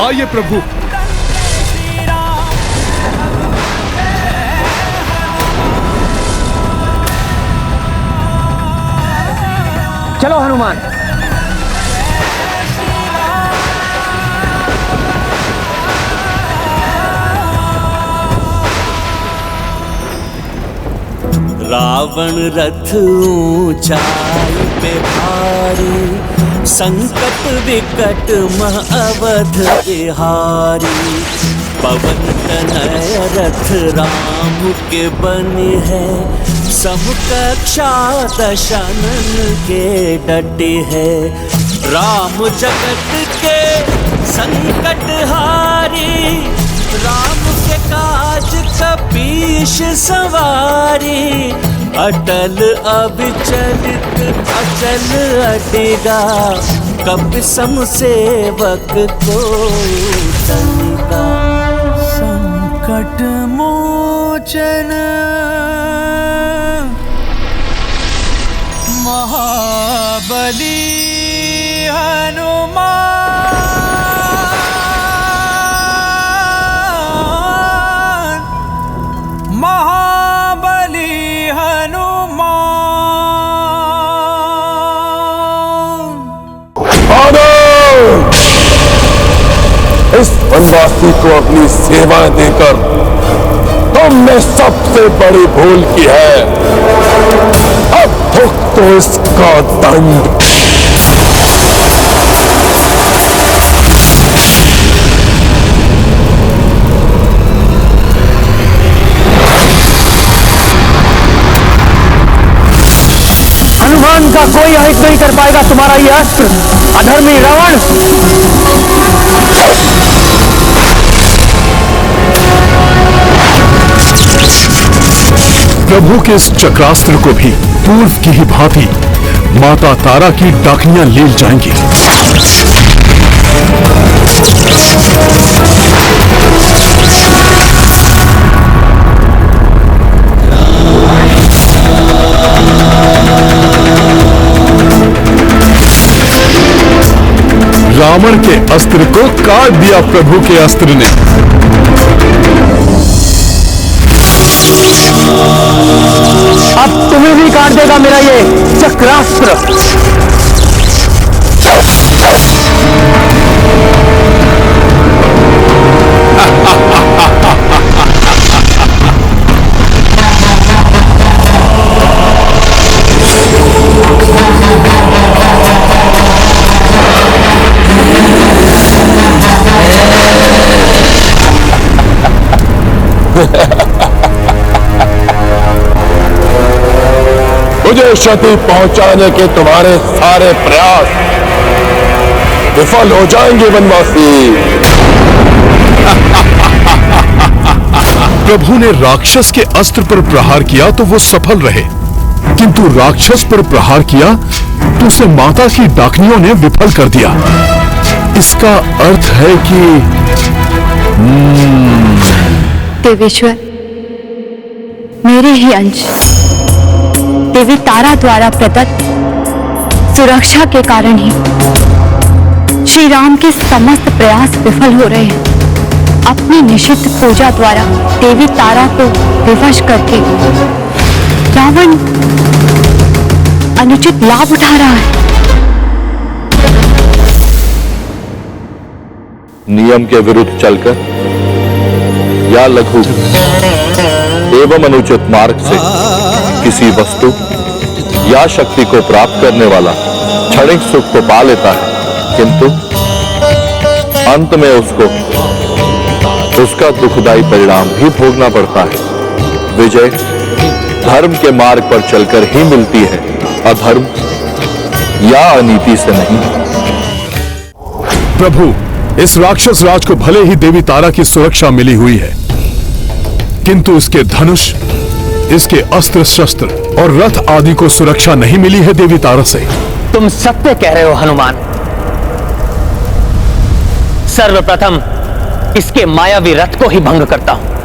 आइए प्रभु। चलो हनुमान। रावण रथ ऊंचाई पे भारी, संकट विकट मह अवध बिहारी। पवन तनय रथ राम के बने है, समकक्षा दशनन के डटे है। राम जगत के संकट हारी, राम के काज कपीश सवारी। अटल अविचलित अचल अटेगा, कप सम सेवक को तनिका। संकट मोचन महाबली हनुमान। महाबली हनुमान। इस वनवासी को अपनी सेवा देकर तुमने सबसे बड़ी भूल की है। अब भुगतो तो इसका दंड। हनुमान का कोई अहित नहीं कर पाएगा तुम्हारा ये अस्त्र, अधर्मी रावण। प्रभु के इस चक्रास्त्र को भी पूर्व की ही भांति माता तारा की डाकनियां ले जाएंगी। रावण के अस्त्र को काट दिया प्रभु के अस्त्र ने। अब तुम्हें भी काट देगा मेरा ये चक्रास्त्र। मुझे क्षति पहुंचाने के तुम्हारे सारे प्रयास विफल हो जाएंगे वनवासी। प्रभु ने राक्षस के अस्त्र पर प्रहार किया तो वो सफल रहे, किंतु राक्षस पर प्रहार किया तो उसे माता की डाकनियों ने विफल कर दिया। इसका अर्थ है कि देवेश्वर, मेरे ही अंश देवी तारा द्वारा प्रदत्त सुरक्षा के कारण ही श्री राम के समस्त प्रयास विफल हो रहे हैं। अपनी निषिद्ध पूजा द्वारा देवी तारा को विवश करके रावण अनुचित लाभ उठा रहा है। नियम के विरुद्ध चलकर या लघु एवं अनुचित मार्ग से किसी वस्तु या शक्ति को प्राप्त करने वाला क्षणिक सुख को पा लेता है, किंतु अंत में उसका दुखदायी परिणाम भी भोगना पड़ता है। विजय धर्म के मार्ग पर चलकर ही मिलती है, अधर्म या अनीति से नहीं। प्रभु, इस राक्षस राज को भले ही देवी तारा की सुरक्षा मिली हुई है, किंतु इसके धनुष, इसके अस्त्र शस्त्र और रथ आदि को सुरक्षा नहीं मिली है देवी तारा से। तुम सत्य कह रहे हो हनुमान। सर्वप्रथम इसके मायावी रथ को ही भंग करता हूं।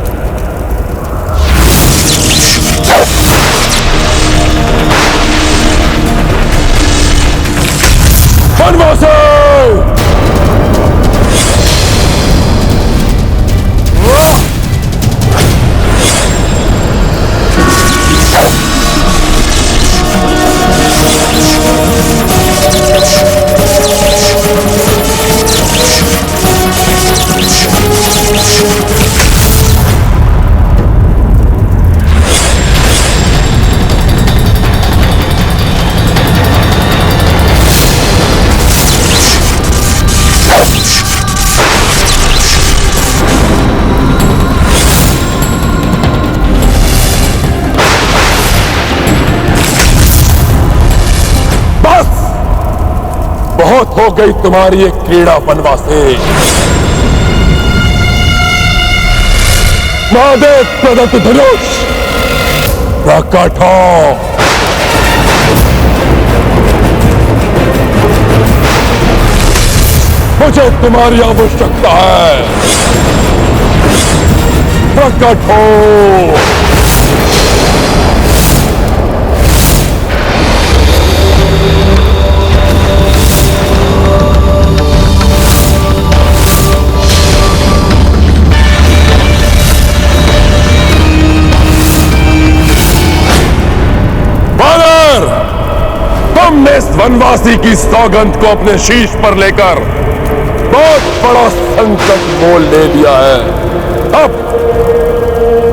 बहुत हो गई तुम्हारी ये क्रीड़ा वनवासी। महादेव प्रदत्त धनुष प्रकट हो। मुझे तुम्हारी आवश्यकता है, प्रकट हो। तुमने इस वनवासी की सौगंध को अपने शीश पर लेकर बहुत बड़ा संकट मोल ले लिया है। अब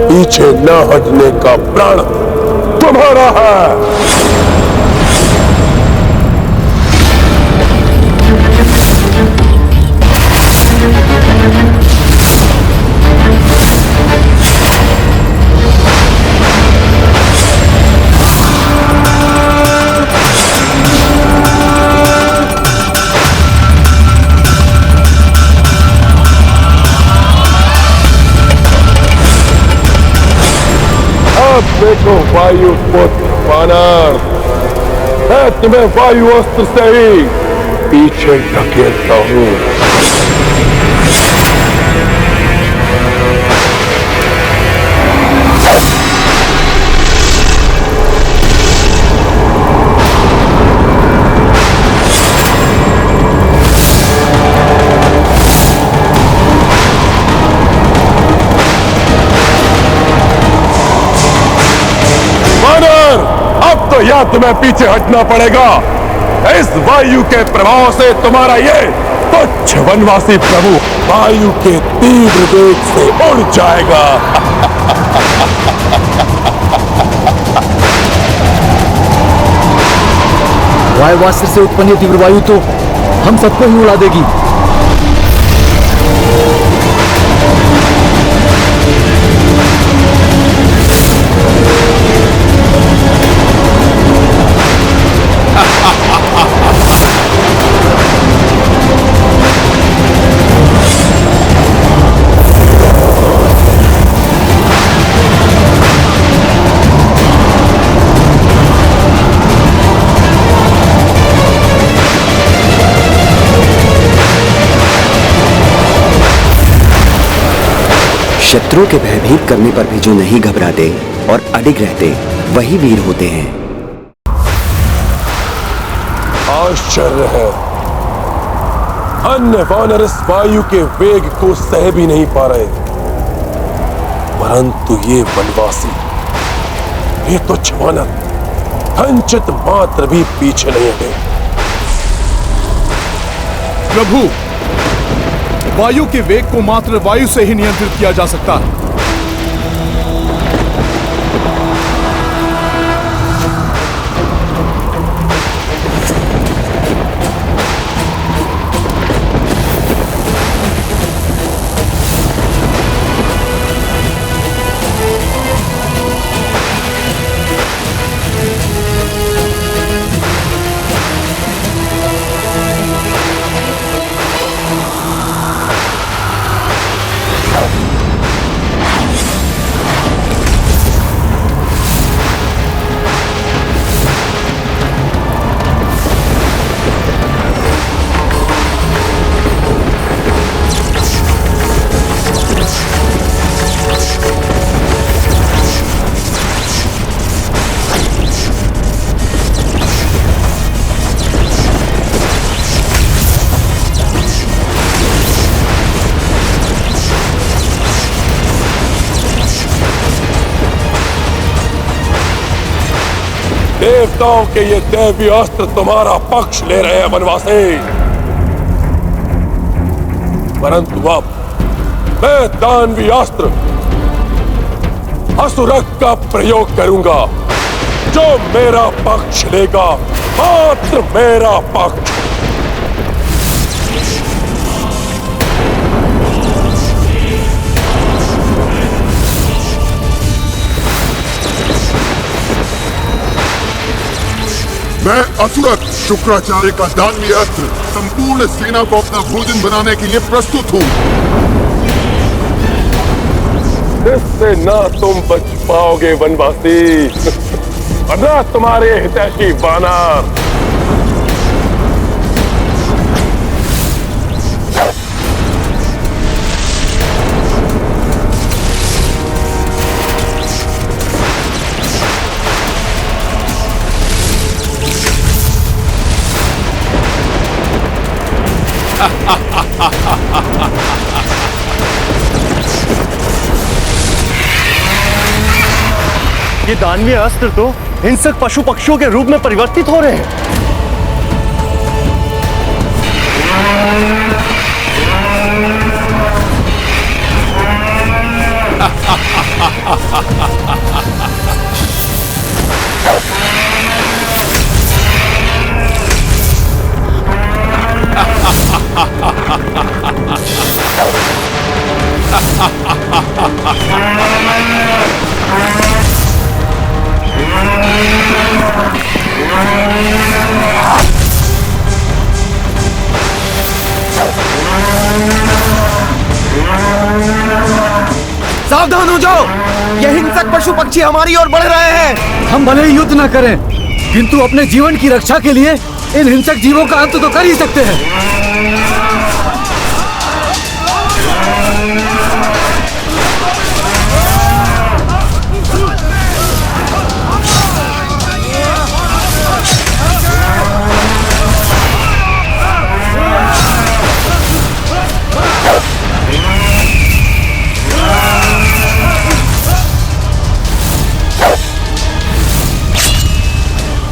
पीछे न हटने का प्रण तुम्हारा है। वानर, मैं तुम्हें वायु अस्त्र से ही पीछे धकेलता हूं। अब तो या तुम्हें पीछे हटना पड़ेगा। इस वायु के प्रभाव से तुम्हारा ये तुच्छ वनवासी प्रभु वायु के तीव्र वेग से उड़ जाएगा। वायुवास्त्र से उत्पन्न तीव्र वायु तो हम सबको ही उड़ा देगी। शत्रु के भयभीत करने पर भी जो नहीं घबराते और अडिग रहते वही वीर होते हैं। आश्चर्य है, अन्य वानर इस वायु के वेग को सह भी नहीं पा रहे, परंतु ये वनवासी, ये तुच्छ वानर कंचित मात्र भी पीछे नहीं हटे। प्रभु, वायु के वेग को मात्र वायु से ही नियंत्रित किया जा सकता है। देवताओं के ये दैवी अस्त्र तुम्हारा पक्ष ले रहे हैं वनवासी, परंतु अब मैं दानवी अस्त्र असुरक का प्रयोग करूंगा। जो मेरा पक्ष लेगा, मात्र मेरा पक्ष। मैं असुरक शुक्राचार्य का दानवीय अस्त्र संपूर्ण सेना को अपना भोजन बनाने के लिए प्रस्तुत हूँ। इससे ना तुम बच पाओगे वनवासी, और ना तुम्हारे हितैषी वानर। ये दानवीय अस्त्र तो हिंसक पशु पक्षियों के रूप में परिवर्तित हो रहे हैं। सावधान हो जाओ, ये हिंसक पशु पक्षी हमारी ओर बढ़ रहे हैं। हम भले ही युद्ध न करें, किंतु अपने जीवन की रक्षा के लिए इन हिंसक जीवों का अंत तो कर ही सकते हैं।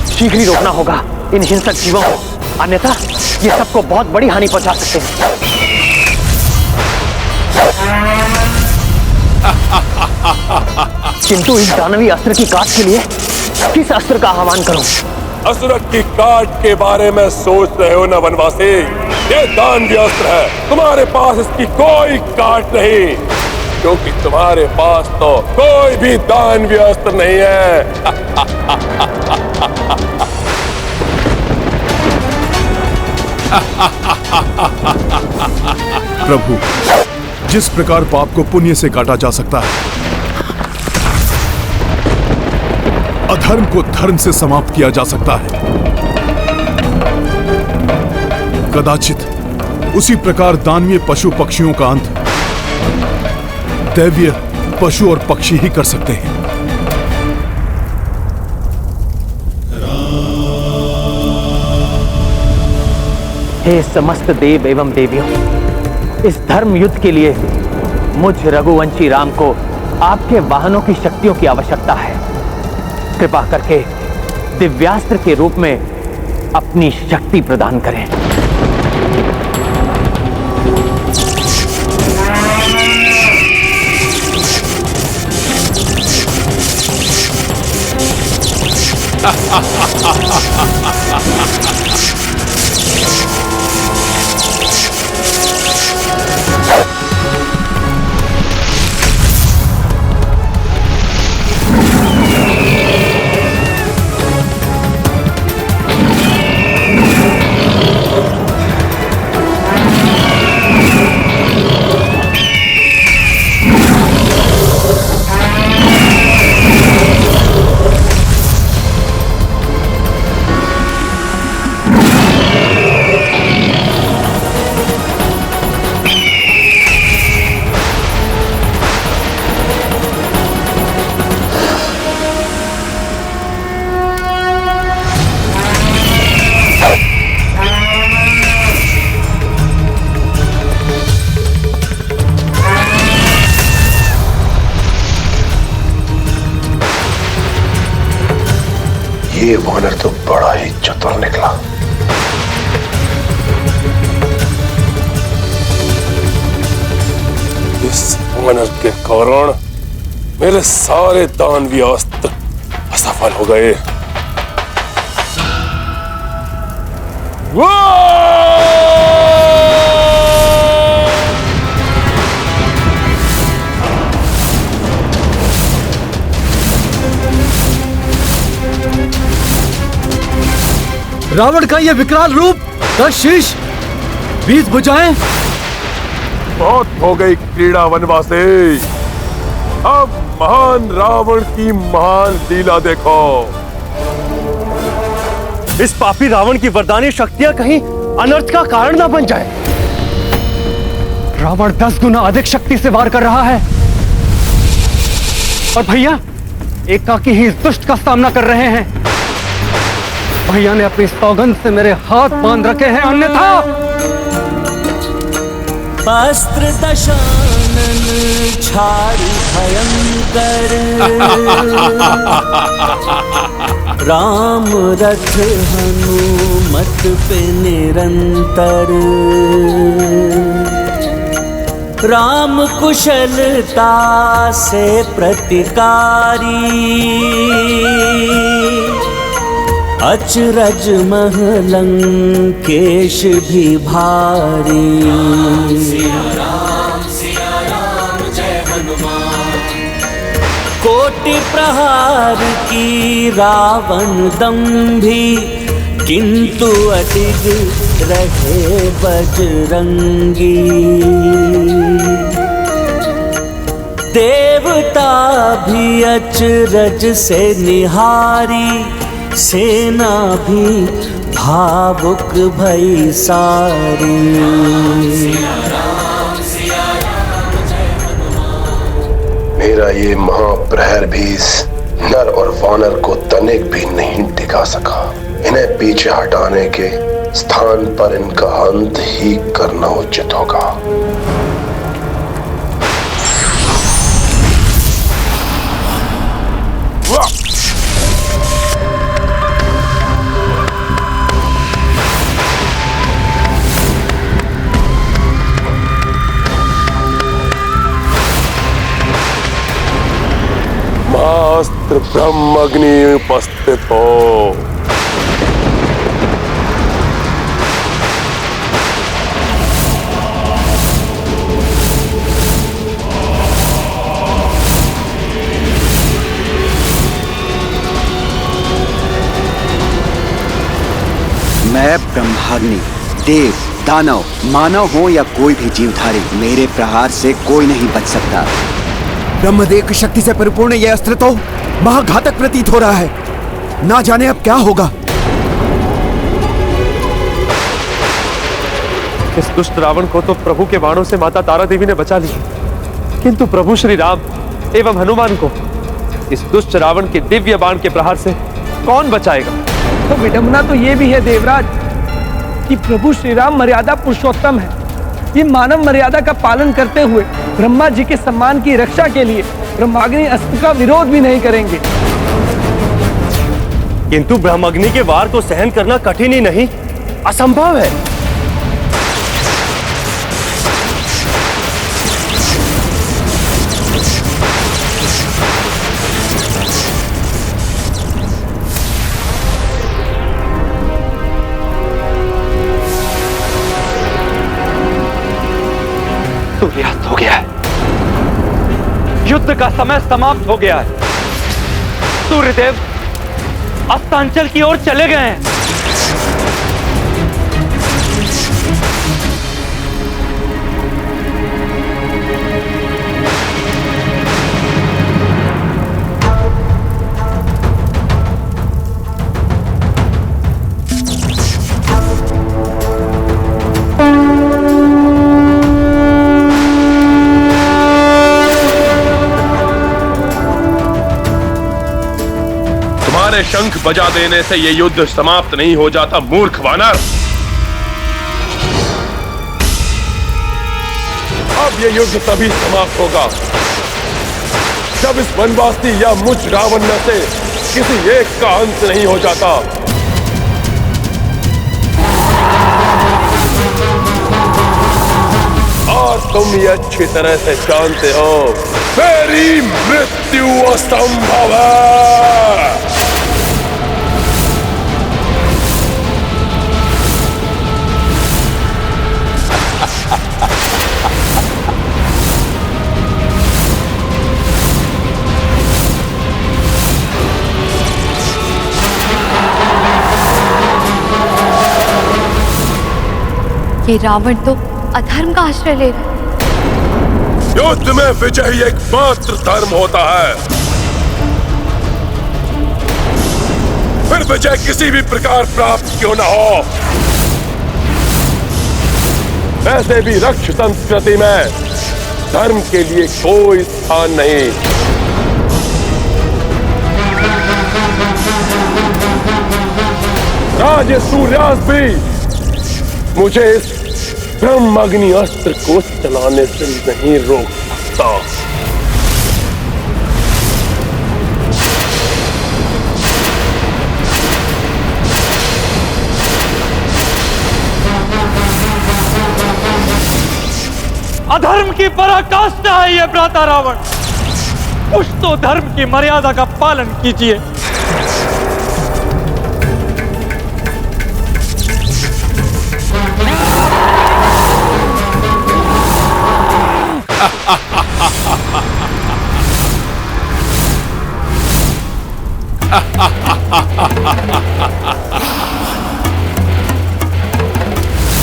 शीघ्र ही रोकना होगा इन हिंसक जीवों को, अन्यथा ये सबको बहुत बड़ी हानि पहुंचा सकते हैं। किंतु इस दानवी अस्त्र की काट के लिए किस अस्त्र का आह्वान करूं? असुर की काट के बारे में सोच रहे हो ना वनवासी? ये दानवी अस्त्र है, तुम्हारे पास इसकी कोई काट नहीं, क्योंकि तुम्हारे पास तो कोई भी दानवी अस्त्र नहीं है। प्रभु, जिस प्रकार पाप को पुण्य से काटा जा सकता है, अधर्म को धर्म से समाप्त किया जा सकता है, कदाचित उसी प्रकार दानवीय पशु पक्षियों का अंत दैवीय पशु और पक्षी ही कर सकते हैं। हे समस्त देव एवं देवियों, इस धर्म युद्ध के लिए मुझ रघुवंशी राम को आपके वाहनों की शक्तियों की आवश्यकता है। कृपा करके दिव्यास्त्र के रूप में अपनी शक्ति प्रदान करें। ये वानर तो बड़ा ही चतुर निकला। इस वानर के कारण मेरे सारे दानवीय अस्त्र असफल हो गए। रावण का यह विकराल रूप, 10 शीश, 20 भुजाएं। बहुत हो गई क्रीड़ा वनवासी, अब महान रावण की महान लीला देखो। इस पापी रावण की वरदानी शक्तियां कहीं अनर्थ का कारण न बन जाए। रावण 10 गुना अधिक शक्ति से वार कर रहा है और भैया एकाकी ही इस दुष्ट का सामना कर रहे हैं। भैया ने अपनी सौगंध से मेरे हाथ बांध रखे हैं, अन्यथा अस्त्र दशानन छाड़ी भयंकर, राम रथ हनुमत पे निरंतर, राम कुशलता से प्रतिकारी, अचरज महलंकेश भी भारी। सिया राम जय हनुमान। कोटि प्रहार की रावण दंभी, किंतु अडिग रहे बजरंगी। देवता भी अचरज से निहारी, सेना भी भावुक भई सारी। मेरा ये महाप्रहर भी इस नर और वानर को तनिक भी नहीं टिका सका। इन्हें पीछे हटाने के स्थान पर इनका अंत ही करना उचित होगा। महाअस्त्र ब्रह्मग्नि उपस्थित हो। मैं ब्रह्माग्नि, देव, दानव, मानव हो या कोई भी जीवधारी, मेरे प्रहार से कोई नहीं बच सकता। ब्रह्मदेव की शक्ति से परिपूर्ण यह अस्त्र तो महाघातक प्रतीत हो रहा है। ना जाने अब क्या होगा। इस दुष्ट रावण को तो प्रभु के बाणों से माता तारा देवी ने बचा लिया, किंतु प्रभु श्री राम एवं हनुमान को इस दुष्ट रावण के दिव्य बाण के प्रहार से कौन बचाएगा? तो विडंबना तो ये भी है देवराज कि प्रभु श्री राम मर्यादा पुरुषोत्तम है। ये मानव मर्यादा का पालन करते हुए ब्रह्मा जी के सम्मान की रक्षा के लिए ब्रह्माग्नि अस्त्र का विरोध भी नहीं करेंगे। किंतु ब्रह्माग्नि के वार को सहन करना कठिन ही नहीं, असंभव है। सूर्यास्त हो गया है। युद्ध का समय समाप्त हो गया है। सूर्यदेव अस्तांचल की ओर चले गए हैं। शंख बजा देने से यह युद्ध समाप्त नहीं हो जाता, मूर्ख वानर। अब यह युद्ध तभी समाप्त होगा जब इस वनवासी या मुझ रावण में से किसी एक का अंत नहीं हो जाता। और तुम ये अच्छी तरह से जानते हो, मेरी मृत्यु असंभव है। ये रावण तो अधर्म का आश्रय ले रहा है। युद्ध में विजय एकमात्र धर्म होता है। फिर विजय किसी भी प्रकार प्राप्त क्यों न हो। वैसे भी रक्ष संस्कृति में धर्म के लिए कोई स्थान नहीं। राज सूर्यास्त भी मुझे इस ब्रह्माग्नि अस्त्र को चलाने से नहीं रोक सकता। अधर्म की पराकाष्ठा है ये भ्राता रावण। कुछ तो धर्म की मर्यादा का पालन कीजिए।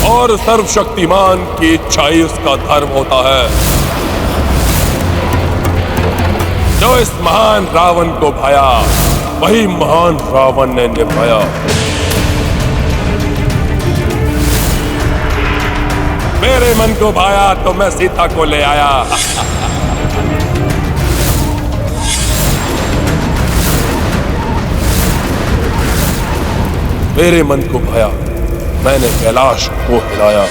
और सर्वशक्तिमान की इच्छा ही उसका धर्म होता है। जो इस महान रावण को भाया वही महान रावण ने निभाया। मेरे मन को भाया तो मैं सीता को ले आया। मेरे मन को भाया, मैंने कैलाश को हिलाया।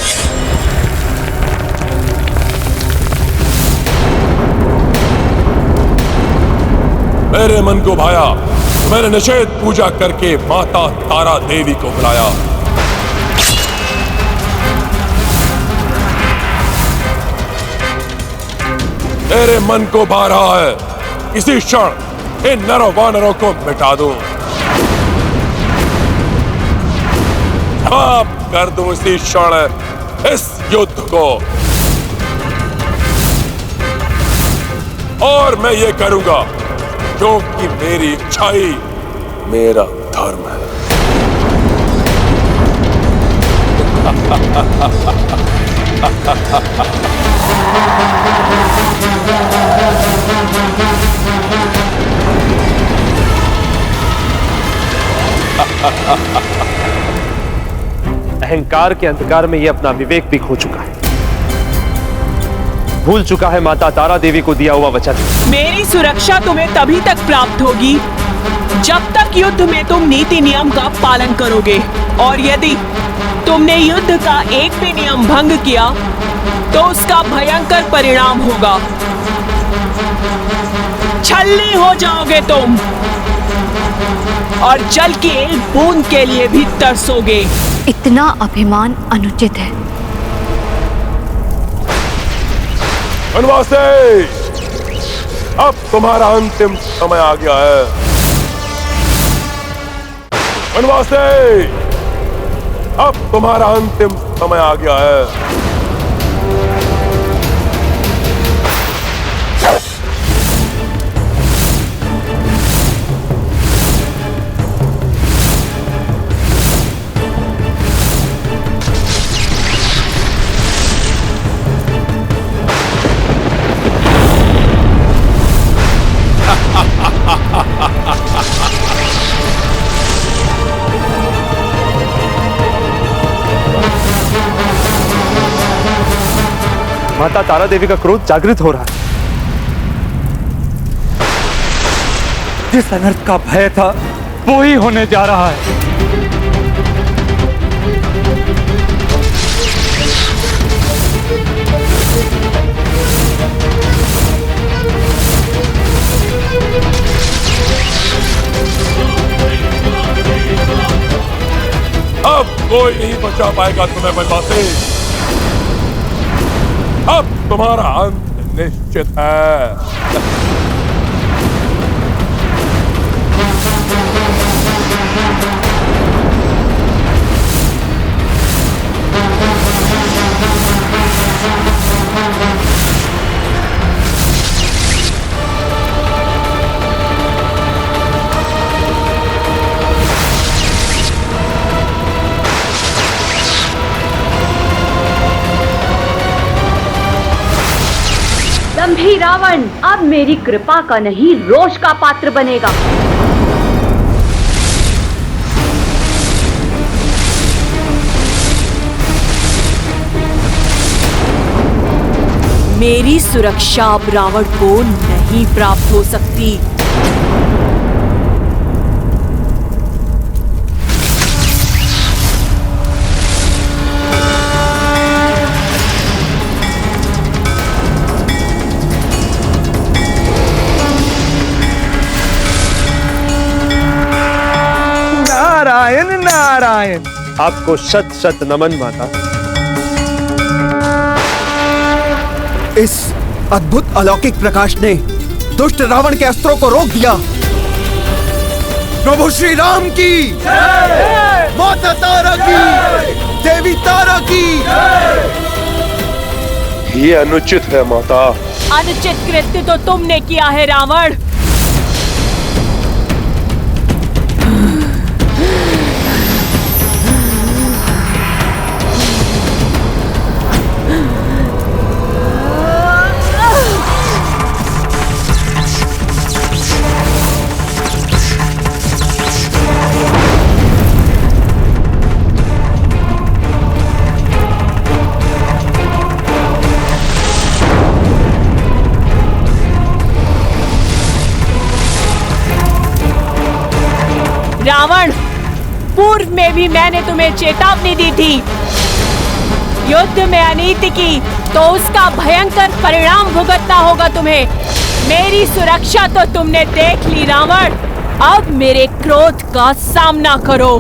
मेरे मन को भाया, मैंने निषेध पूजा करके माता तारा देवी को बुलाया। मेरे मन को भा रहा है, इसी क्षण इन नरों वानरों को मिटा दूं, समाप्त कर दूं इसी क्षण इस युद्ध को। और मैं ये करूंगा क्योंकि मेरी इच्छा ही मेरा धर्म है। अहंकार के अंधकार में ये अपना विवेक भी खो चुका है, भूल चुका है माता तारा देवी को दिया हुआ वचन। मेरी सुरक्षा तुम्हें तभी तक प्राप्त होगी जब तक युद्ध में तुम नीति नियम का पालन करोगे, और यदि तुमने युद्ध का एक भी नियम भंग किया तो उसका भयंकर परिणाम होगा। छल्ली हो जाओगे तुम और जल की एक बूंद के लिए भी तरसोगे। इतना अभिमान अनुचित है। वनवासी, अब तुम्हारा अंतिम समय आ गया है। वनवासी, अब तुम्हारा अंतिम समय आ गया है। माता तारा देवी का क्रोध जागृत हो रहा है। जिस अनर्थ का भय था वो ही होने जा रहा है। अब कोई नहीं बचा पाएगा तुम्हें वनवासी। अब तुम्हारा अंत निश्चित है। दंभी रावण अब मेरी कृपा का नहीं रोष का पात्र बनेगा। मेरी सुरक्षा अब रावण को नहीं प्राप्त हो सकती। नारायण नारायण, आपको शत शत नमन माता। इस अद्भुत अलौकिक प्रकाश ने दुष्ट रावण के अस्त्रों को रोक दिया। प्रभु श्री राम की जय, माता तारा की, देवी तारा की। ये अनुचित है माता। अनुचित कृत्य तो तुमने किया है रावण। में भी मैंने तुम्हें चेतावनी दी थी। युद्ध में अनीति की तो उसका भयंकर परिणाम भुगतना होगा तुम्हें। मेरी सुरक्षा तो तुमने देख ली रावण, अब मेरे क्रोध का सामना करो।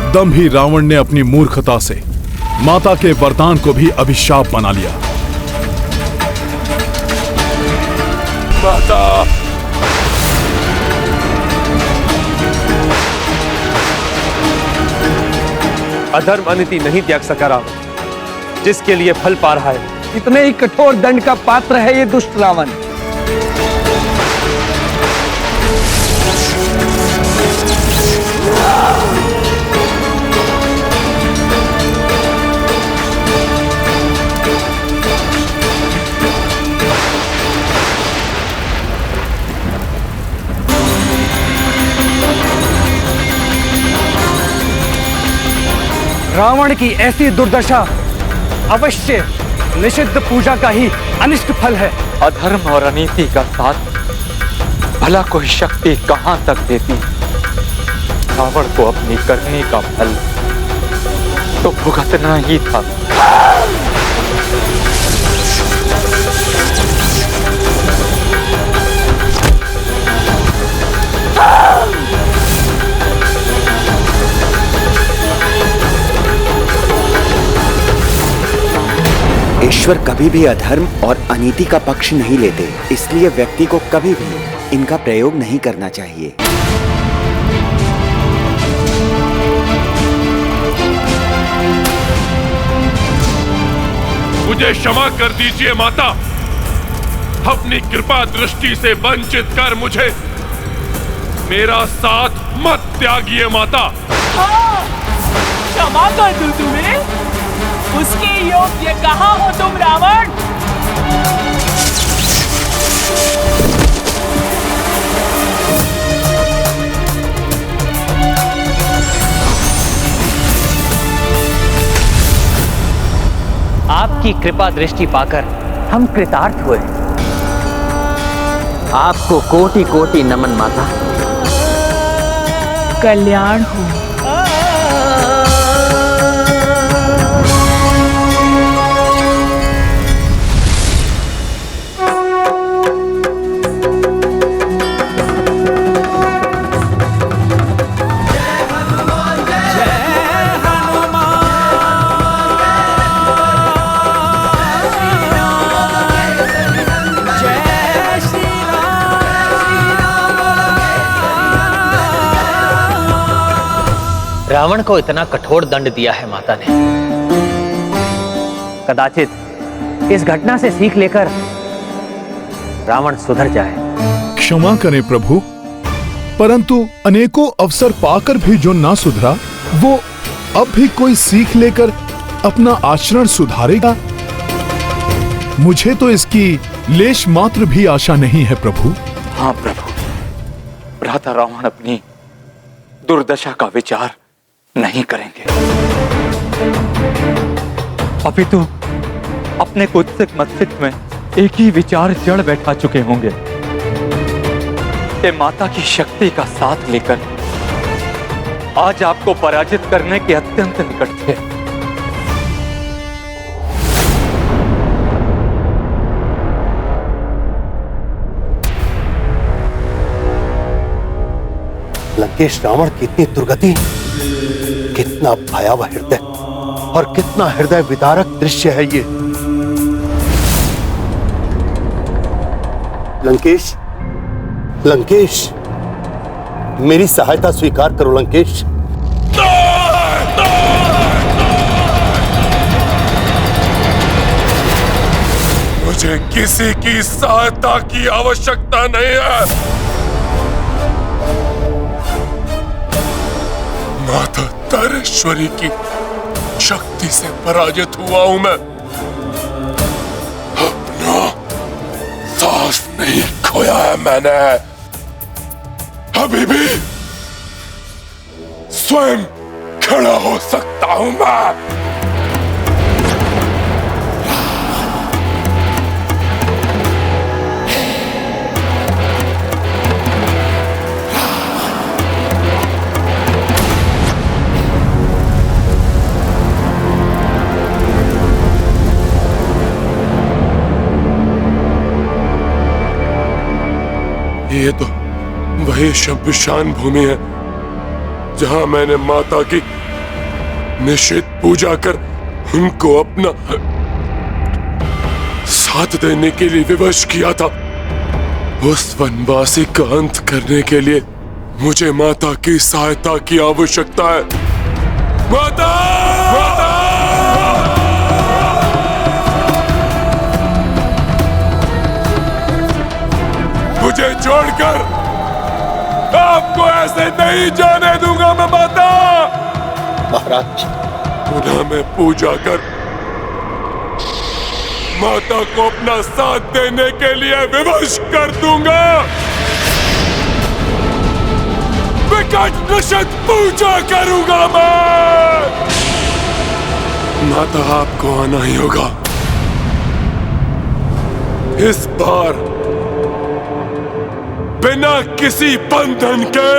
दंभी रावण ने अपनी मूर्खता से माता के वरदान को भी अभिशाप बना लिया। माता, अधर्म अनिति नहीं त्याग सका रावण, जिसके लिए फल पा रहा है। इतने ही कठोर दंड का पात्र है ये दुष्ट रावण। रावण की ऐसी दुर्दशा अवश्य निषिद्ध पूजा का ही अनिष्ट फल है। अधर्म और अनीति का साथ भला कोई शक्ति कहां तक देती। रावण को अपनी करनी का फल तो भुगतना ही था। ईश्वर कभी भी अधर्म और अनीति का पक्ष नहीं लेते, इसलिए व्यक्ति को कभी भी इनका प्रयोग नहीं करना चाहिए। मुझे क्षमा कर दीजिए माता, अपनी कृपा दृष्टि से वंचित कर मुझे मेरा साथ मत त्यागिए माता। क्षमा कर दूं तुम्हें? उसके योग्य कहाँ हो तुम रावण? आपकी कृपा दृष्टि पाकर हम कृतार्थ हुए। आपको कोटि कोटि नमन माता। कल्याण हो। रावण को इतना कठोर दंड दिया है माता ने। कदाचित इस घटना से सीख लेकर रावण सुधर जाए। क्षमा करें प्रभु, परंतु अनेकों अवसर पाकर भी जो ना सुधरा, वो अब भी कोई सीख लेकर अपना आचरण सुधारेगा? मुझे तो इसकी लेश मात्र भी आशा नहीं है प्रभु। हाँ प्रभु, भ्राता रावण अपनी दुर्दशा का विचार नहीं करेंगे। अपितु अपने कुत्सित मस्तिष्क में एक ही विचार जड़ बैठा चुके होंगे कि माता की शक्ति का साथ लेकर आज आपको पराजित करने के अत्यंत निकट थे। लंकेश रावण की इतनी दुर्गति, कितना भयावह हृदय। और कितना हृदय विदारक दृश्य है ये। लंकेश, लंकेश, मेरी सहायता स्वीकार करो लंकेश। मुझे किसी की सहायता की आवश्यकता नहीं है। माता तारेश्वरी की शक्ति से पराजित हुआ हूं मैं। अपना सांस नहीं खोया है मैंने। अभी भी स्वयं खड़ा हो सकता हूं मैं। ये तो वही शमशान भूमि है जहां मैंने माता की निश्चित पूजा कर उनको अपना साथ देने के लिए विवश किया था। उस वनवासी का अंत करने के लिए मुझे माता की सहायता की आवश्यकता है। माता! माता! मुझे छोड़कर आपको ऐसे नहीं जाने दूंगा मैं माता। महाराज, पुनः मैं पूजा कर माता को अपना साथ देने के लिए विवश कर दूंगा। विकट निषद पूजा करूंगा मैं। माता, आपको आना ही होगा। इस बार बिना किसी बंधन के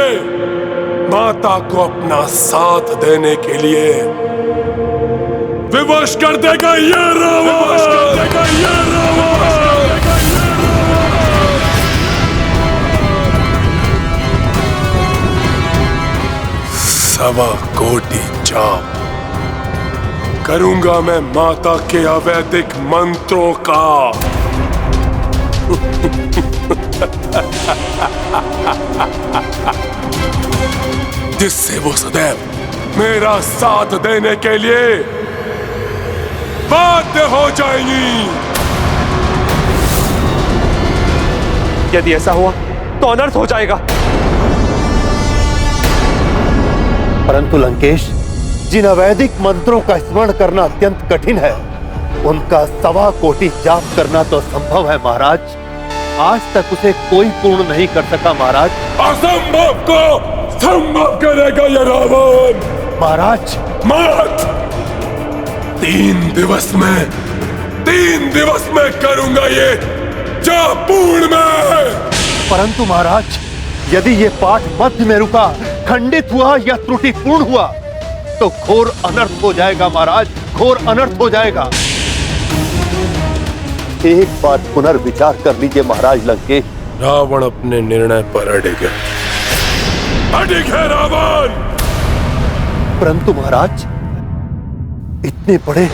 माता को अपना साथ देने के लिए विवश कर देगा ये रावण। सवा कोटि जाप करूंगा मैं माता के अवैधिक मंत्रों का। जिससे वो सदैव मेरा साथ देने के लिए बाध्य हो जाएंगी। यदि ऐसा हुआ तो अनर्थ हो जाएगा। परंतु लंकेश, जिन अवैधिक मंत्रों का स्मरण करना अत्यंत कठिन है, उनका 1.25 कोटि जाप करना तो संभव है महाराज। आज तक उसे कोई पूर्ण नहीं कर सका महाराज। असंभव को संभव करेगा ये रावण। महाराज मत! 3 दिवस में करूंगा ये जाप पूर्ण में। परंतु महाराज, यदि ये पाठ मध्य में रुका, खंडित हुआ या त्रुटिपूर्ण हुआ तो घोर अनर्थ हो जाएगा महाराज, घोर अनर्थ हो जाएगा। एक बार पुनर्विचार कर लीजिए महाराज लंकेश। रावण अपने निर्णय पर अड़िग है। अड़िग है रावण। परंतु महाराज, इतने बड़े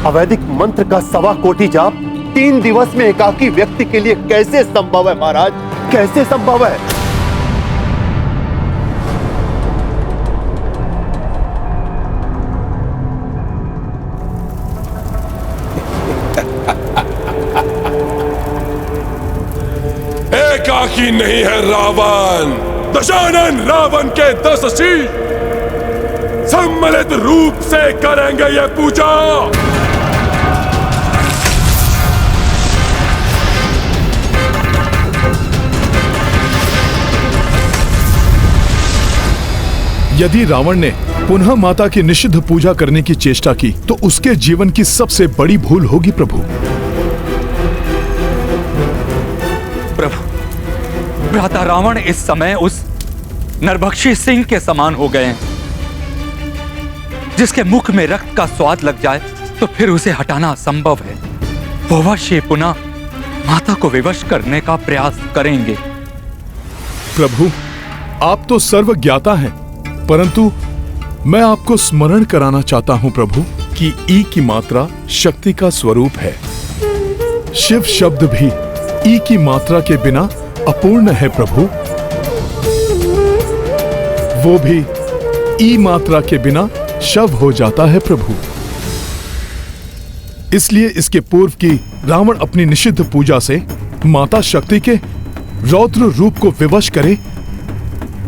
अवैधिक मंत्र का 1.25 कोटि जाप 3 दिवस में एकाकी व्यक्ति के लिए कैसे संभव है महाराज, कैसे संभव है? एकाकी नहीं है रावण। दशानन रावण के 10 शीश सम्मिलित रूप से करेंगे ये पूजा। यदि रावण ने पुनः माता की निषिद्ध पूजा करने की चेष्टा की तो उसके जीवन की सबसे बड़ी भूल होगी प्रभु। प्रभु, भ्राता रावण इस समय उस नरभक्षी सिंह के समान हो गए हैं, जिसके मुख में रक्त का स्वाद लग जाए तो फिर उसे हटाना असंभव है। वो अवश्य पुनः माता को विवश करने का प्रयास करेंगे। प्रभु, आप तो सर्वज्ञाता हैं, परंतु मैं आपको स्मरण कराना चाहता हूं प्रभु क्योंकि ई की मात्रा शक्ति का स्वरूप है। शिव शब्द भी ई की मात्रा के बिना अपूर्ण है प्रभु। वो भी ई मात्रा के बिना शव हो जाता है प्रभु। इसलिए इसके पूर्व की रावण अपनी निषिद्ध पूजा से माता शक्ति के रौद्र रूप को विवश करे,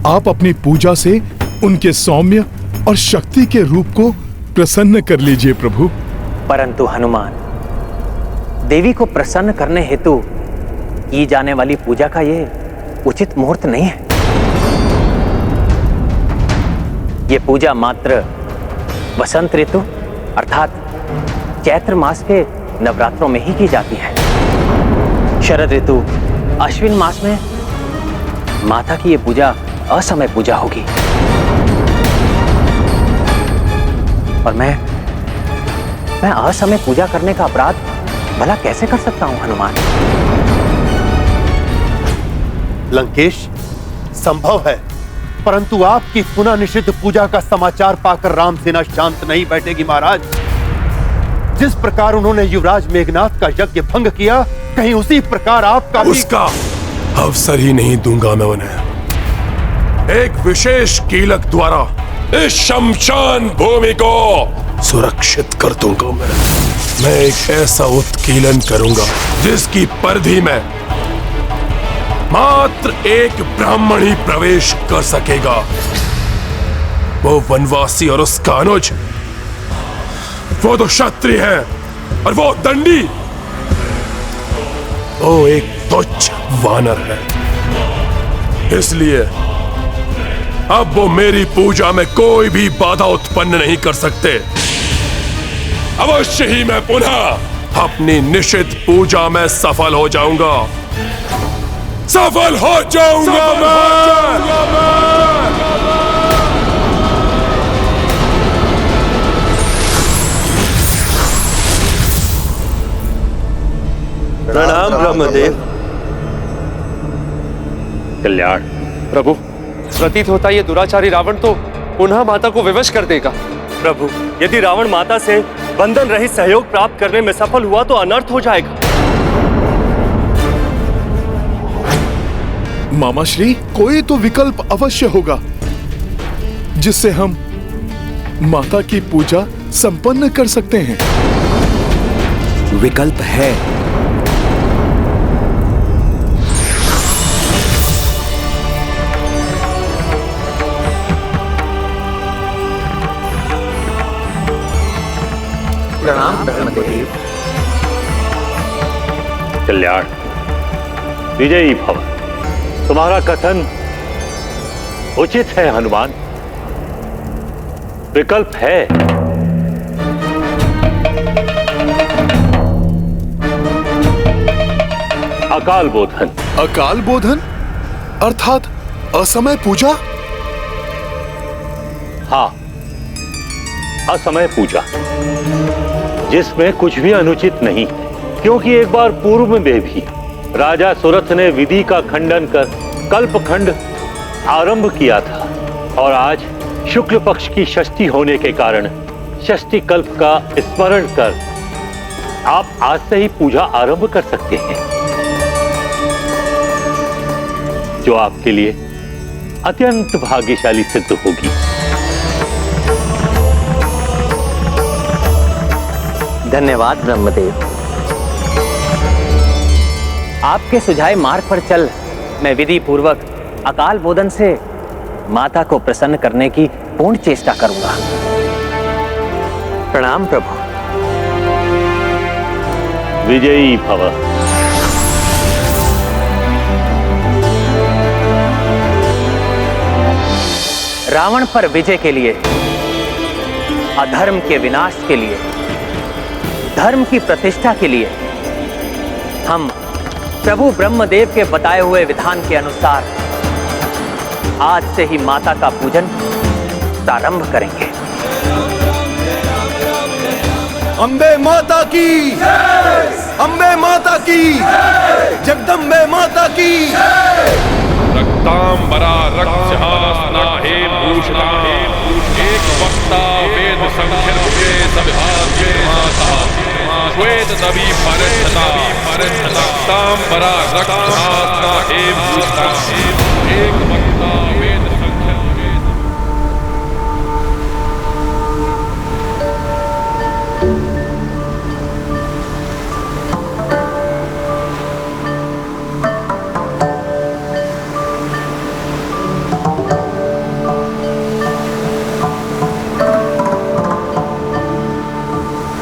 आप अपनी पूजा से उनके सौम्य और शक्ति के रूप को प्रसन्न कर लीजिए प्रभु। परंतु हनुमान, देवी को प्रसन्न करने हेतु की जाने वाली पूजा का ये उचित मुहूर्त नहीं है। ये पूजा मात्र वसंत ऋतु अर्थात चैत्र मास के नवरात्रों में ही की जाती है। शरद ऋतु अश्विन मास में माता की ये पूजा असमय पूजा होगी। और मैं असमय पूजा करने का अपराध भला कैसे कर सकता हूं हनुमान? लंकेश, संभव है, परंतु आपकी पुनः निषिद्ध पूजा का समाचार पाकर रामसेना शांत नहीं बैठेगी महाराज। जिस प्रकार उन्होंने युवराज मेघनाथ का यज्ञ भंग किया, कहीं उसी प्रकार आपका भी... उसका अवसर ही नहीं दूंगा मैं उन्हें। एक विशेष कीलक द्वारा इस शमशान भूमि को सुरक्षित कर दूंगा मैं एक ऐसा उत्कीलन करूंगा जिसकी परिधि में मात्र एक ब्राह्मण ही प्रवेश कर सकेगा। वो वनवासी और उसका अनुज, वो तो क्षत्रिय है और वो दंडी, वो एक तुच्छ वानर है। इसलिए अब वो मेरी पूजा में कोई भी बाधा उत्पन्न नहीं कर सकते। अवश्य ही मैं पुनः अपनी निषिद्ध पूजा में सफल हो जाऊंगा। सफल हो जाऊंगा मैं। प्रणाम ब्रह्मदेव। कल्याण प्रभु, प्रतीत होता ये दुराचारी रावण तो पुनः माता को विवश कर देगा। प्रभु, यदि रावण माता से बंधन रहित सहयोग प्राप्त करने में सफल हुआ तो अनर्थ हो जाएगा। मामा श्री, कोई तो विकल्प अवश्य होगा जिससे हम माता की पूजा संपन्न कर सकते हैं। विकल्प है। प्रणाम ब्रह्मदेव। कल्याण, विजयी भव। तुम्हारा कथन उचित है हनुमान। विकल्प है। अकाल बोधन। अकाल बोधन अर्थात असमय पूजा? हाँ, असमय पूजा, जिसमें कुछ भी अनुचित नहीं, क्योंकि एक बार पूर्व में भी राजा सुरथ ने विधि का खंडन कर कल्पखंड आरंभ किया था और आज शुक्ल पक्ष की षष्ठी होने के कारण षष्ठी कल्प का स्मरण कर आप आज से ही पूजा आरंभ कर सकते हैं, जो आपके लिए अत्यंत भाग्यशाली सिद्ध होगी। धन्यवाद ब्रह्मदेव। आपके सुझाए मार्ग पर चल मैं विधि पूर्वक अकाल बोधन से माता को प्रसन्न करने की पूर्ण चेष्टा करूंगा। प्रणाम प्रभु। विजयी भव। रावण पर विजय के लिए, अधर्म के विनाश के लिए, धर्म की प्रतिष्ठा के लिए हम प्रभु ब्रह्मदेव के बताए हुए विधान के अनुसार आज से ही माता का पूजन प्रारंभ करेंगे। अम्बे माता की, अम्बे माता की, जगदम्बे माता की। रक्तांबरा रक्षास्नाहे भूषणाहे एक वक्ता वेद संख्य सभाग्य माता श्वेत नबी परंथा रक्तांबरा रक्तहासना एव भूषा एक वक्ता वेद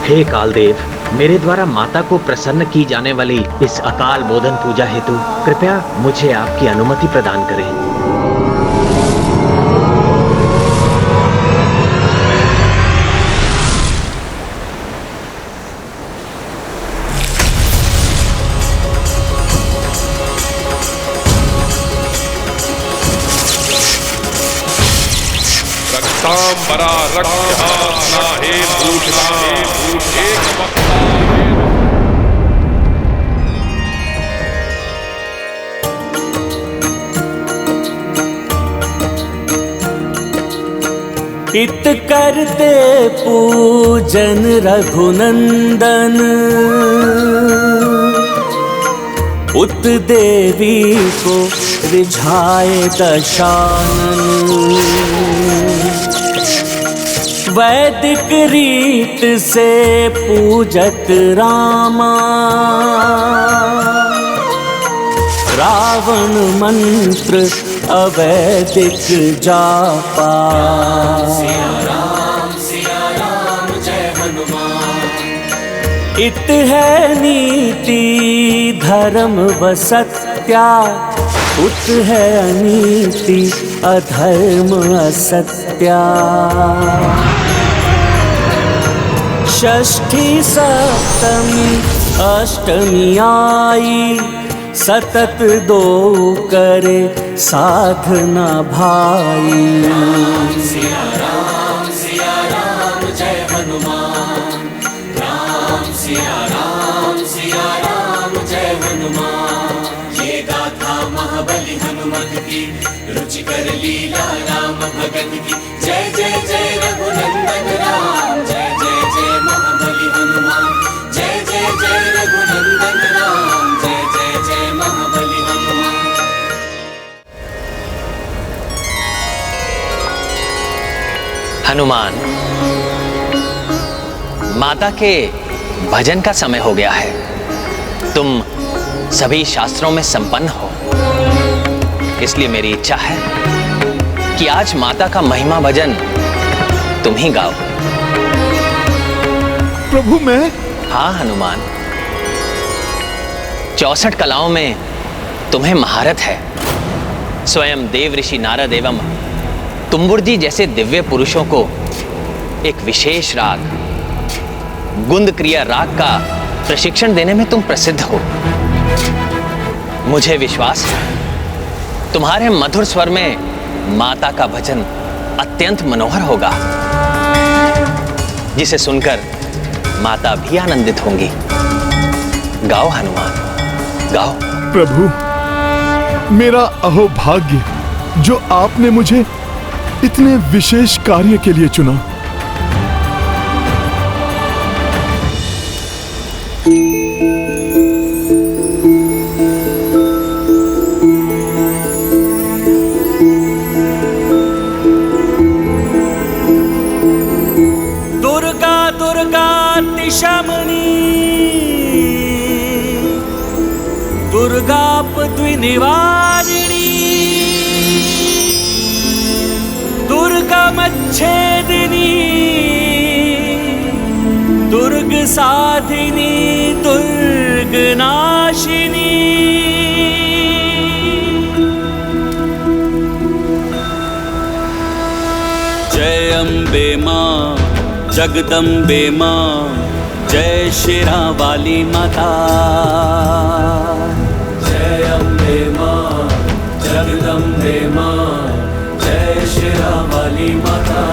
हे कालदेव, मेरे द्वारा माता को प्रसन्न की जाने वाली इस अकाल बोधन पूजा हेतु कृपया मुझे आपकी अनुमति प्रदान करें। रक्तांबरा रक्तहासना एव भूषा एक वक्ता इत करते पूजन रघुनंदन उत देवी को रिझाए दशानन। वैदिक रीत से पूजत रामा रावण मंत्र अवैदिक जापा। सिया राम जय हनुमान। इत है नीति धर्म व सत्या उत है अनीति अधर्म असत्या। षष्ठी सप्तमी अष्टमी आई सतत दो करे साधना भाई। सिया राम जय हनुमान। राम सिया राम जय हनुमान। ये गाथा महाबली हनुमत की रुचिकर लीला राम भगत की। जय जय जय रघुनंदन राम जय जय जय महाबली हनुमान। जय जय जय रघुनंदन राम जय जय जय महाबली हनुमान। हनुमान, माता के भजन का समय हो गया है। तुम सभी शास्त्रों में संपन्न हो, इसलिए मेरी इच्छा है कि आज माता का महिमा भजन तुम ही गाओ। प्रभु मैं? हाँ हनुमान, 64 कलाओं में तुम्हें महारत है। स्वयं देव ऋषि नारद एवं तुम्बुर जैसे दिव्य पुरुषों को एक विशेष राग गुंद क्रिया राग का प्रशिक्षण देने में तुम प्रसिद्ध हो। मुझे विश्वास है तुम्हारे मधुर स्वर में माता का भजन अत्यंत मनोहर होगा, जिसे सुनकर माता भी आनंदित होंगी। गाओ हनुमान, गाओ। प्रभु, मेरा अहोभाग्य जो आपने मुझे इतने विशेष कार्य के लिए चुना। दुर्गा दुर्गा तिशमनी दुर्गापद्विनिवारिणी दुर्गमच्छेदिनी दुर्ग साधिनी दुर्गनाशिनी। जय अम्बे मां जगदम्बे मां जय शिरा वाली माता। जय अम्बे मां जगदम्बे मां जय शिरा वाली माता।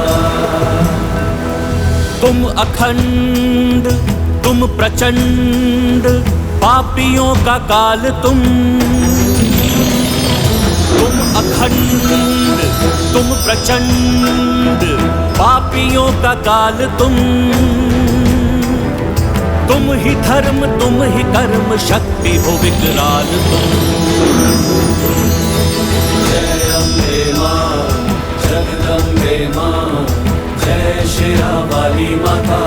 तुम अखंड तुम प्रचंड पापियों का काल तुम अखंड तुम प्रचंड पापियों का काल तुम ही धर्म तुम ही कर्म शक्ति हो विकराल तुम। जय अम्बे मां जगदम्बे मां जय शेरा वाली माता।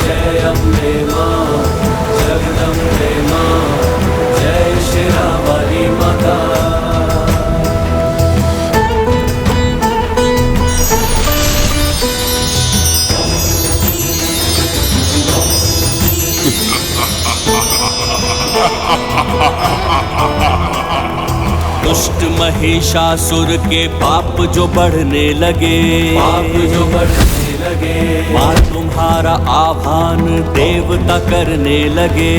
जय अम्बे मां जगदम्बे मां जय शेरा वाली माता। दुष्ट महिषासुर के पाप जो बढ़ने लगे मां तुम्हारा आह्वान देवता करने लगे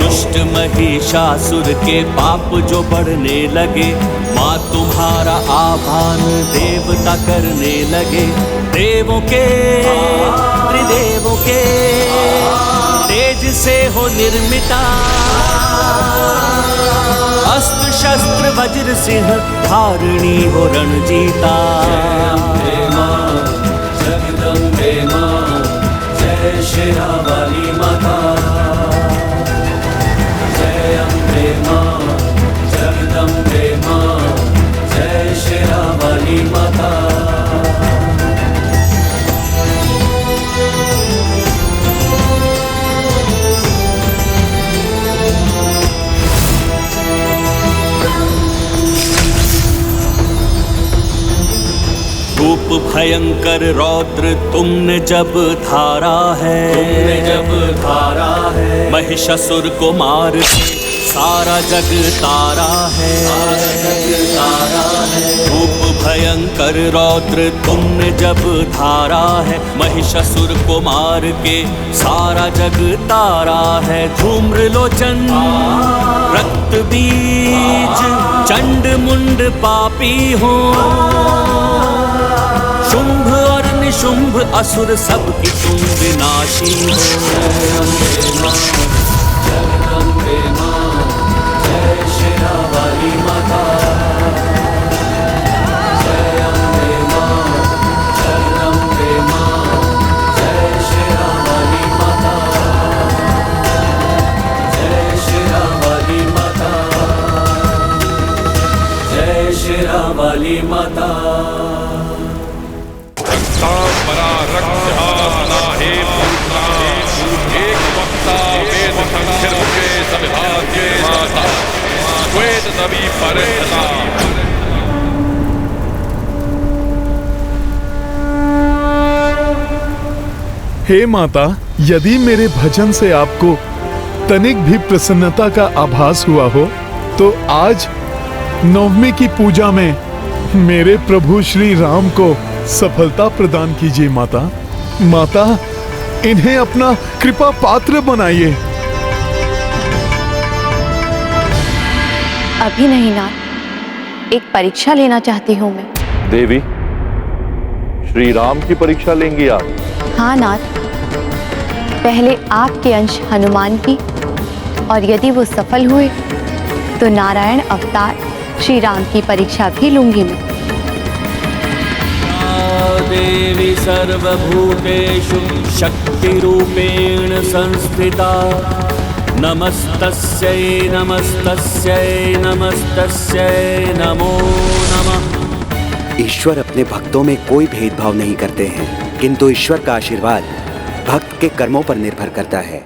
दुष्ट महिषासुर के पाप जो बढ़ने लगे मां तुम्हारा आह्वान देवता करने लगे। देवों के त्रिदेवों के तेज से हो निर्मिता अस्त्र शस्त्र वज्र सिंह धारणी हो रणजीता। जय मां जगदम्बे मां जय शेरा वाली माता। जय अम्बे मां जगदम्बे मां जय शेरा वाली माता। रूप भयंकर रौद्र तुमने जब धारा है महिषासुर को मार सारा जग तारा है। रूप भयंकर रौद्र तुमने जब धारा है महिषासुर को मार के सारा जग तारा है। धूम्र लोचन रक्त बीज चंड मुंड पापी हो शुंभ और निशुंभ असुर सबकी तुम विनाशी हो। जगदम्बे मां जय शेरा वाली माता। जय अम्बे मां जगदम्बे मां जय शेरा वाली माता। जय शेरा वाली माता जय शेरा वाली माता। हे माता, यदि मेरे भजन से आपको तनिक भी प्रसन्नता का आभास हुआ हो तो आज नवमी की पूजा में मेरे प्रभु श्री राम को सफलता प्रदान कीजिए माता। माता, इन्हें अपना कृपा पात्र बनाइए। अभी नहीं नाथ, एक परीक्षा लेना चाहती हूँ मैं। देवी, श्री राम की परीक्षा लेंगी आप? हाँ नाथ, पहले आपके अंश हनुमान की और यदि वो सफल हुए तो नारायण अवतार श्री राम की परीक्षा भी लूंगी मैं। देवी सर्वभूतेषु शक्तिरूपेण संस्थिता नमस्तस्यै नमस्तस्यै नमस्तस्यै नमो नमः। ईश्वर अपने भक्तों में कोई भेदभाव नहीं करते हैं, किंतु ईश्वर का आशीर्वाद भक्त के कर्मों पर निर्भर करता है।